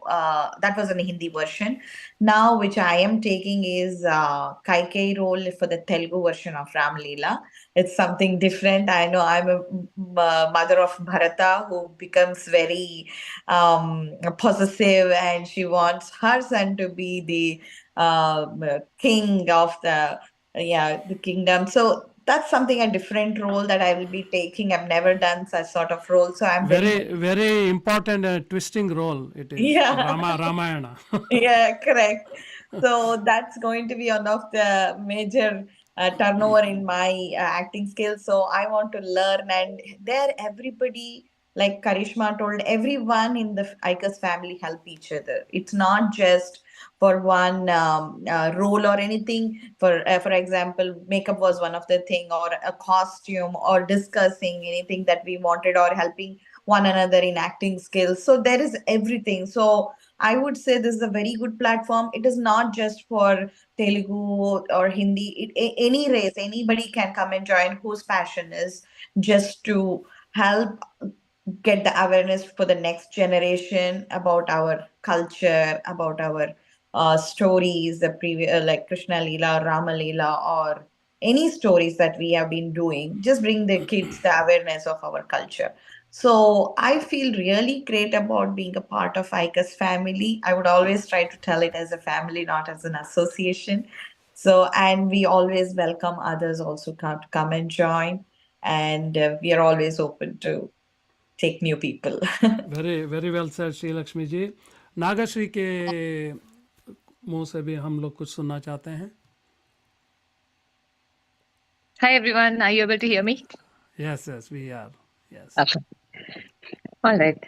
that was in the Hindi version. Now, which I am taking is Kaikei role for the Telugu version of Ram Leela. It's something different. I know I'm a mother of Bharata who becomes very possessive, and she wants her son to be the king of the kingdom. So that's something, a different role that I will be taking. I've never done such sort of role, so I'm very Very, very important twisting role it is. yeah. Ramayana. Yeah, correct. So that's going to be one of the major turnover in my acting skills. So I want to learn, and there everybody, like Karishma told, everyone in the ICAS family help each other. It's not just for one role or anything. For example, makeup was one of the thing, or a costume, or discussing anything that we wanted, or helping one another in acting skills. So there is everything. So I would say this is a very good platform. It is not just for Telugu or Hindi. Any race, anybody can come and join whose passion is just to help get the awareness for the next generation about our culture, about our stories, the previous like Krishna Leela, Rama Leela, or any stories that we have been doing. Just bring the kids the awareness of our culture. So I feel really great about being a part of ICAS family. I would always try to tell it as a family, not as an association. So, and we always welcome others also come and join, and we are always open to take new people. Very very well sir Shri Lakshmi ji. Nagashri के मुंह से भी हम लोग कुछ सुनना चाहते हैं. Hi everyone, are you able to hear me? Yes, yes, we are. Yes. Okay. All right.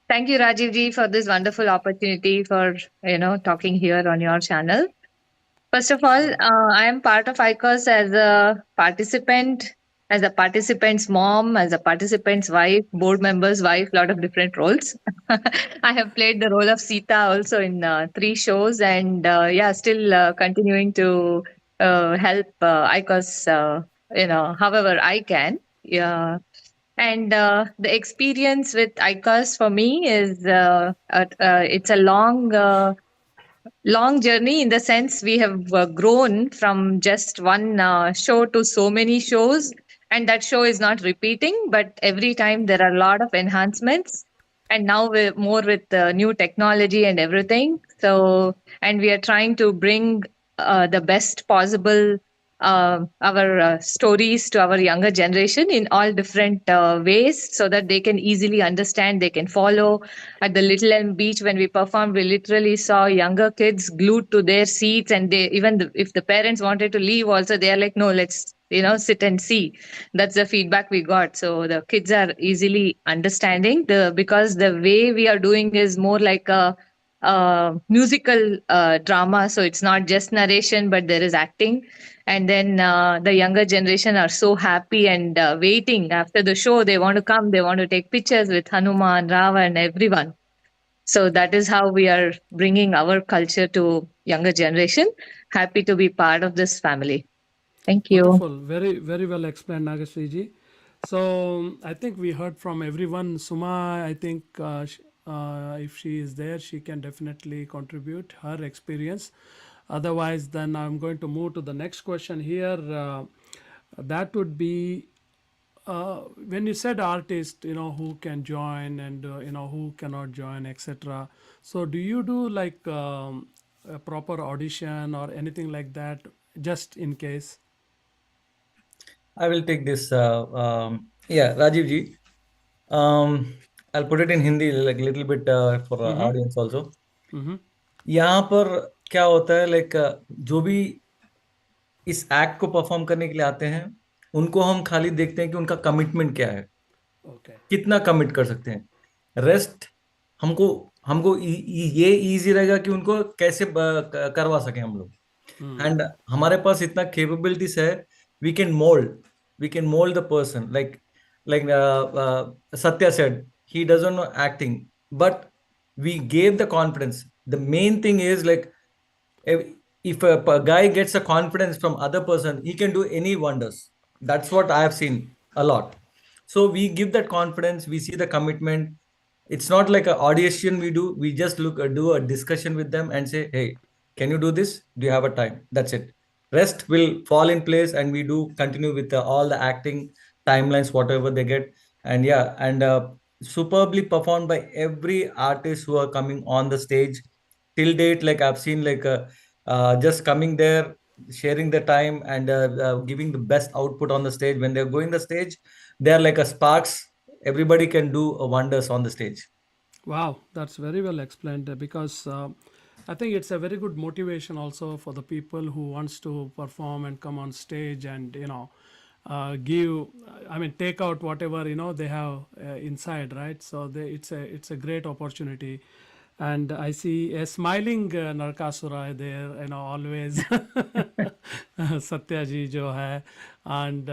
Thank you, Rajiv ji, for this wonderful opportunity for talking here on your channel. First of all, I am part of ICAUS as a participant, as a participant's mom, as a participant's wife, board member's wife, lot of different roles. I have played the role of Sita also in 3 shows, and still continuing to help ICAUS, however I can. Yeah. And the experience with ICAUS for me is it's a long journey, in the sense we have grown from just one show to so many shows, and that show is not repeating, but every time there are a lot of enhancements, and now we're more with new technology and everything. So, and we are trying to bring the best possible our stories to our younger generation in all different ways, so that they can easily understand, they can follow. At the Little Elm Beach, when we performed, we literally saw younger kids glued to their seats, and they even if the parents wanted to leave also, they are like, no, let's sit and see. That's the feedback we got. So the kids are easily understanding, because the way we are doing is more like a musical drama. So it's not just narration, but there is acting. And then the younger generation are so happy and waiting after the show. They want to come, they want to take pictures with Hanuman, Ravan, everyone. So that is how we are bringing our culture to younger generation. Happy to be part of this family. Thank you. Wonderful. Very, very well explained, Nagashri ji. So I think we heard from everyone. Suma, I think if she is there, she can definitely contribute her experience. Otherwise, then I'm going to move to the next question here. That would be, when you said artist, who can join and who cannot join, etc. So do you do like a proper audition or anything like that, just in case? I will take this. Yeah, Rajiv ji. I'll put it in Hindi, like little bit for Mm-hmm. audience also. Mm-hmm. यहाँ पर क्या होता है, like जो भी इस act को perform करने के लिए आते हैं, उनको हम खाली देखते हैं कि उनका कमिटमेंट क्या है, Okay. कितना कमिट कर सकते हैं। रेस्ट हमको हमको ये इजी रहेगा कि उनको कैसे करवा सके हम लोग। Hmm. एंड हमारे पास इतना कैपेबिलिटीज है, we can mould we can mould the person, like Satya said, he doesn't know acting, but we gave the confidence. The main thing is like, if a guy gets a confidence from other person, he can do any wonders. That's what I have seen a lot. So we give that confidence, we see the commitment. It's not like an audition we do, we just do a discussion with them and say, hey, can you do this, do you have a time? That's it. Rest will fall in place, and we do continue with all the acting timelines whatever they get. And yeah, and superbly performed by every artist who are coming on the stage till date. Like I've seen, like just coming there, sharing the time, and giving the best output on the stage. When they're going the stage, they're like a sparks. Everybody can do wonders on the stage. Wow, that's very well explained, because I think it's a very good motivation also for the people who wants to perform and come on stage and give, I mean, take out whatever they have inside, right? So it's a great opportunity, and I see a smiling Narkasura there, always Satya ji jo hai, and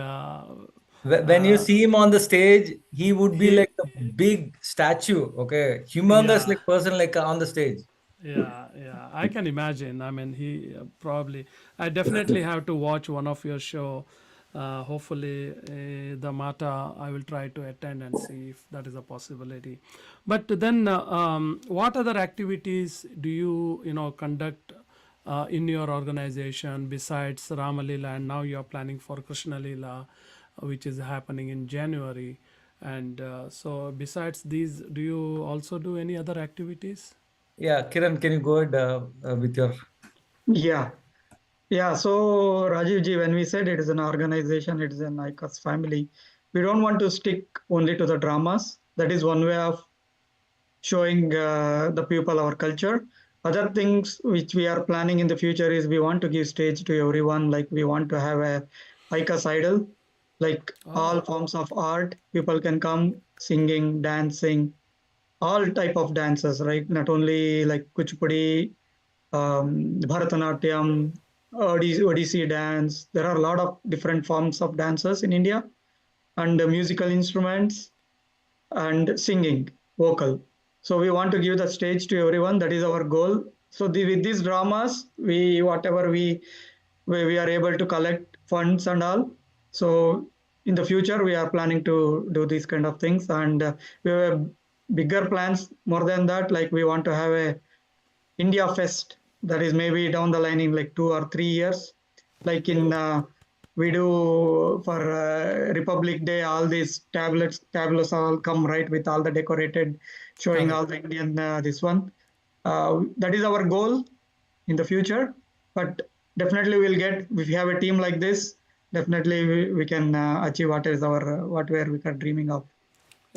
When you see him on the stage, he would be he like a big statue, okay, humongous yeah. like person, like on the stage. Yeah, I can imagine. I mean, he probably. I definitely have to watch one of your show. Hopefully, the Mata. I will try to attend and see if that is a possibility. But then, what other activities do you conduct in your organization besides Ramalila? And now you are planning for Krishna Lila, which is happening in January. And so, besides these, do you also do any other activities? Yeah, Kiran, can you go ahead with your? Yeah. Yeah, so Rajiv ji, when we said it is an organization, it is an ICAUS family, we don't want to stick only to the dramas. That is one way of showing the people our culture. Other things which we are planning in the future is we want to give stage to everyone. Like we want to have a ICAUS idol, like all Oh, forms of art. People can come singing, dancing, all type of dances, right? Not only like Kuchipudi, Bharatanatyam, Odissi dance. There are a lot of different forms of dances in India, and musical instruments and singing, vocal. So we want to give the stage to everyone. That is our goal. So with these dramas, we whatever we are able to collect funds and all. So in the future, we are planning to do these kind of things, and we have bigger plans more than that. Like we want to have a India Fest, that is maybe down the line in like 2 or 3 years. Like in we do for Republic Day, all these tableaus all come right with all the decorated, showing correct. all the Indian this one. That is our goal in the future. But definitely we'll get, if we have a team like this, definitely we can achieve what is our what we are dreaming of.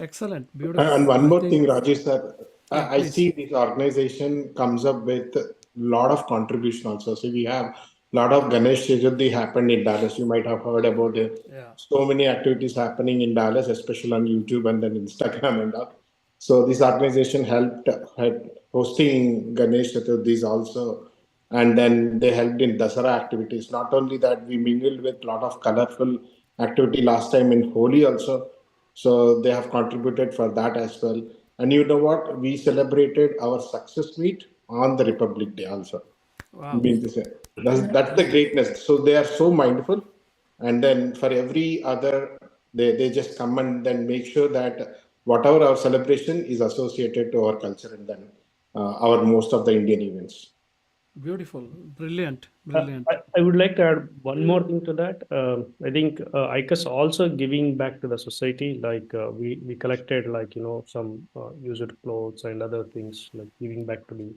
Excellent, And beautiful. one I more think, thing, Rajesh sir, yeah, I please. see this organization comes up with a lot of contribution also. So we have a lot of Ganesh Chaturthi happened in Dallas. You might have heard about it. Yeah. So many activities happening in Dallas, especially on YouTube and then Instagram and all. So this organization helped hosting Ganesh Chaturthis also, and then they helped in Dasara activities. Not only that, we mingled with a lot of colorful activity last time in Holi also. So they have contributed for that as well. And you know what? We celebrated our success meet on the Republic Day also. Wow. Mean to say that's the greatness. So they are so mindful, and then for every other, they just come and then make sure that whatever our celebration is associated to our culture, and then our most of the Indian events. Beautiful. Brilliant. Uh, Brilliant. I would like to add one more thing to that. I think ICAS also giving back to the society. Like we collected like some used clothes and other things, like giving back to the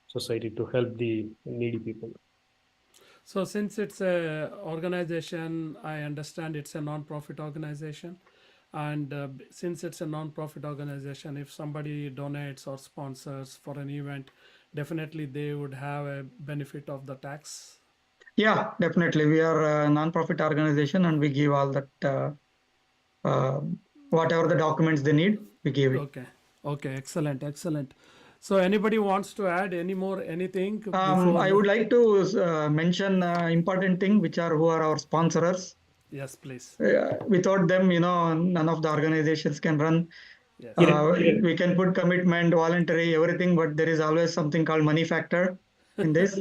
society to help the needy people. So since it's a organization, I understand it's a non-profit organization. And since it's a non-profit organization, if somebody donates or sponsors for an event, definitely they would have a benefit of the tax. Yeah, definitely. We are a non-profit organization and we give all that, whatever the documents they need, we give it. Okay. Okay. Excellent. Excellent. So anybody wants to add anything I before? would like to mention important thing, who are our sponsors. Yes, please. Without them, none of the organizations can run. Yes. We can put commitment, voluntary, everything, but there is always something called money factor in this.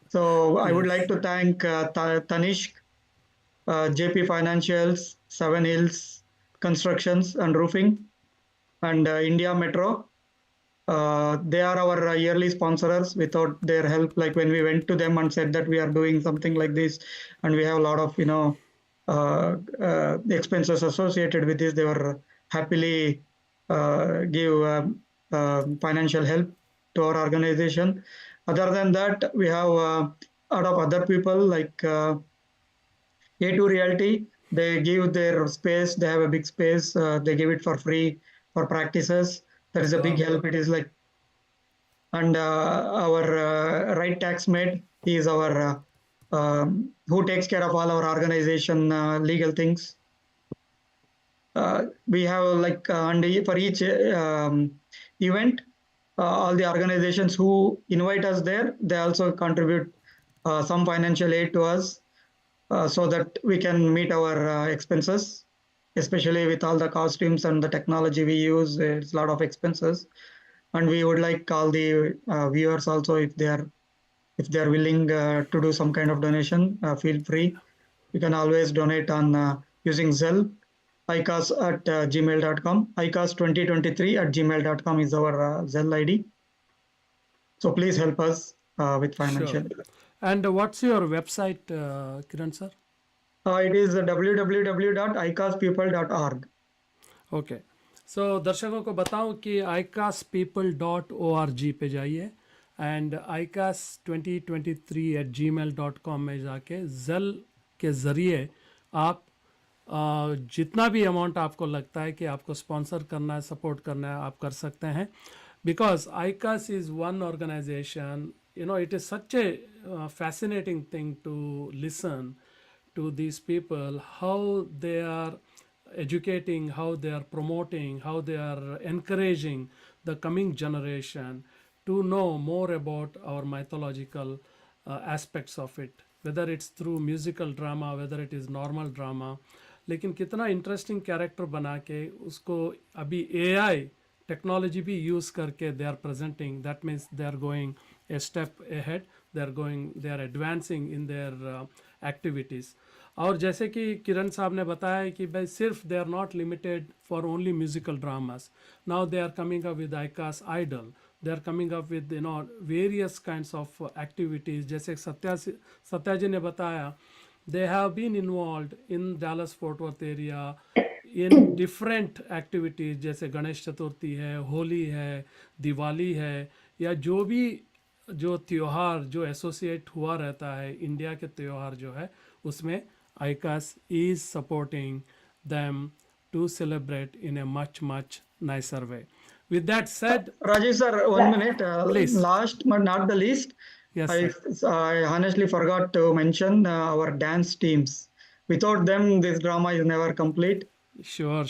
So I would Yes. like to thank Tanishq, JP Financials, Seven Hills Constructions and Roofing, and India Metro. They are our yearly sponsors. Without their help, like when we went to them and said that we are doing something like this, and we have a lot of expenses associated with this, they were happily give financial help to our organization. Other than that, we have a lot of other people like A2 Realty. They give their space. They have a big space. They give it for free for practices. That is a big Wow. help. It is like, and our right tax mate, he is our who takes care of all our organization legal things. We have like and for each event, all the organizations who invite us there, they also contribute some financial aid to us, so that we can meet our expenses, especially with all the costumes and the technology we use. It's a lot of expenses, and we would like all the viewers also, if they are willing to do some kind of donation, feel free. You can always donate on using Zelle, ICAUS at gmail.com. ICAUS 2023 at gmail.com is our Zelle ID. So please help us with financial. Sure. And what's your website, Kiran sir? It is www.icaspeople.org. Okay so दर्शकों को बताऊं कि icaspeople.org पे जाइए and icas2023@gmail.com में जाके ज़ल के ज़रिए आप जितना भी अमाउंट आपको लगता है कि आपको स्पॉन्सर करना है, सपोर्ट करना है, आप कर सकते हैं. Because ICAS is one organisation, it is such a fascinating thing to listen to these people, how they are educating, how they are promoting, how they are encouraging the coming generation to know more about our mythological aspects of it, whether it's through musical drama, whether it is normal drama. लेकिन कितना interesting character बना के उसको अभी AI technology भी use करके they are presenting. That means they are going a step ahead, they are advancing in their activities. और जैसे कि किरण साहब ने बताया कि भाई सिर्फ they are not limited for only musical dramas. Now they are coming up with ICAS idol, they are coming up with various kinds of activities. जैसे सत्या जी ने बताया, they have been involved in Dallas Fort Worth area in different activities, जैसे गणेश चतुर्थी है, होली है, दिवाली है, या जो त्यौहार जो एसोसिएट हुआ रहता है इंडिया के त्यौहार जो है, उसमें ICAS is supporting them to celebrate in a much nicer way. With that said, Rajesh sir, 1 minute. Please. Last but not the least, yes, I honestly forgot to mention our dance teams. Without them, this drama is never complete. Sure.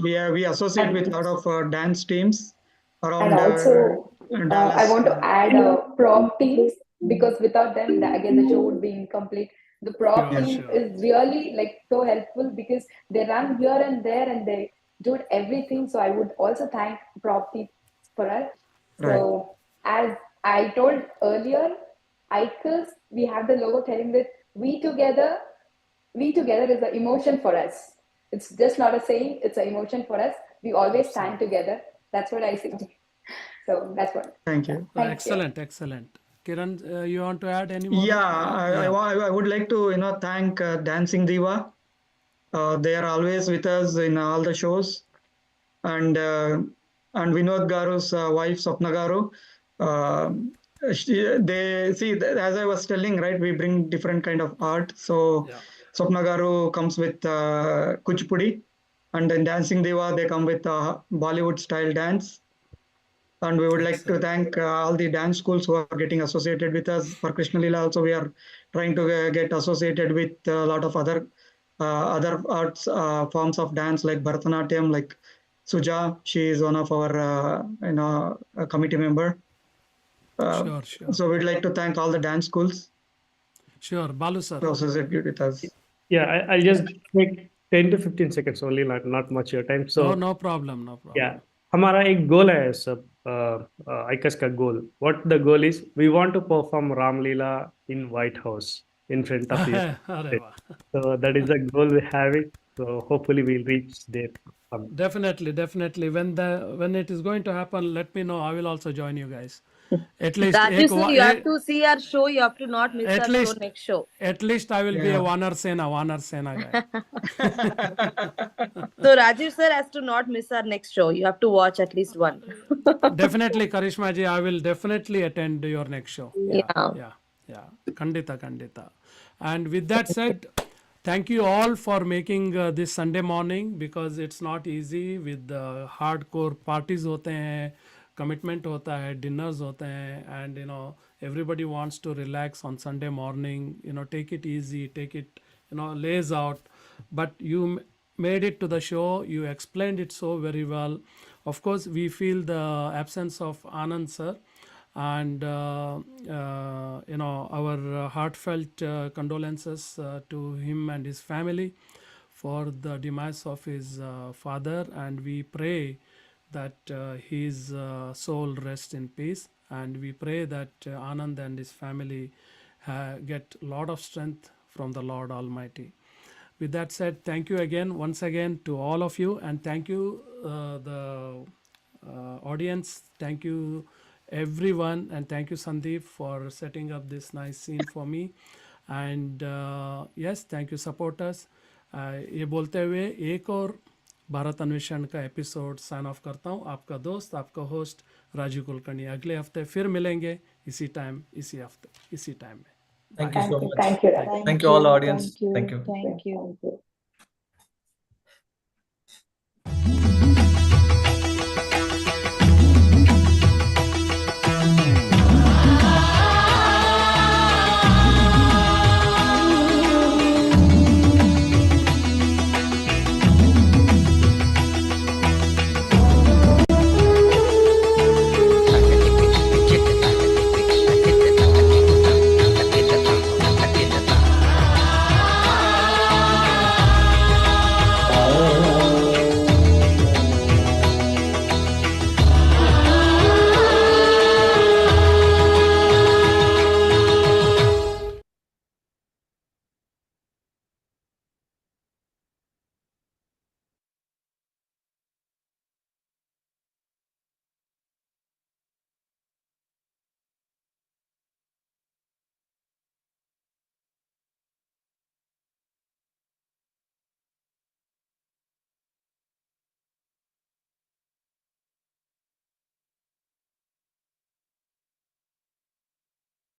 We associate with a lot of dance teams around. And also, Dallas. I want to add prop teams, because without them, the show would be incomplete. The prop Sure, team sure. is really like so helpful, because they run here and there and they do everything. So I would also thank prop teams for us. Right. So as I told earlier, ICAUS, we have the logo telling that we together is an emotion for us. It's just not a saying, it's an emotion for us. We always stand together. That's what I say. So that's what. Thank you. Excellent. Kiran, you want to add any more? Yeah, I would like to thank Dancing Diva. They are always with us in all the shows, and Vinod Garu's wife Swapna Garu. They see, as I was telling, right, we bring different kind of art. So Swapna Garu comes with Kuchipudi, And in Dancing Diva, they come with a Bollywood style dance. And we would like to thank all the dance schools who are getting associated with us. For Krishna Lila also, we are trying to get associated with a lot of other arts forms of dance like Bharatanatyam, like Suja. She is one of our committee member. Sure. So we'd like to thank all the dance schools Sure, Balu sir. who associated with us. Yeah, I'll just take 10 to 15 seconds only, not much your time. So No problem. yeah, हमारा एक गोल है सब ICAUS का गोल. What the goal is? We want to perform Ram Leela in White House in front of you. अरे वाह. So that is the goal we have it. So hopefully we'll reach there. Definitely. When it is going to happen, let me know. I will also join you guys. At least Raju sir, you have to see our show. You have to not miss at our least- show next show. At least I will be a Vanar Sena guy. So Rajiv sir has to not miss our next show. You have to watch at least one. Definitely, Karishma ji, I will definitely attend your next show. Yeah. Kandita. And with that said, thank you all for making this Sunday morning, because it's not easy with the hardcore parties होते हैं, commitment होता है, dinners होते हैं, and everybody wants to relax on Sunday morning, take it easy, take it, lays out. But you made it to the show, you explained it so very well. Of course, we feel the absence of Anand sir, and our heartfelt condolences to him and his family for the demise of his father, and we pray that his soul rests in peace, and we pray that Anand and his family get a lot of strength from the Lord Almighty. With that said, thank you once again to all of you, and thank you the audience. Thank you everyone, and thank you Sandeep for setting up this nice scene for me. And yes, thank you supporters. ये बोलते हुए एक और भारत अन्वेषण का episode sign of करता हूँ. आपका दोस्त, आपका होस्ट राजू कुलकर्णी. अगले हफ्ते फिर मिलेंगे इसी टाइम, इसी हफ्ते, इसी टाइम में. Thank you so much. Thank you. Thank you all audience. Thank you. Thank you.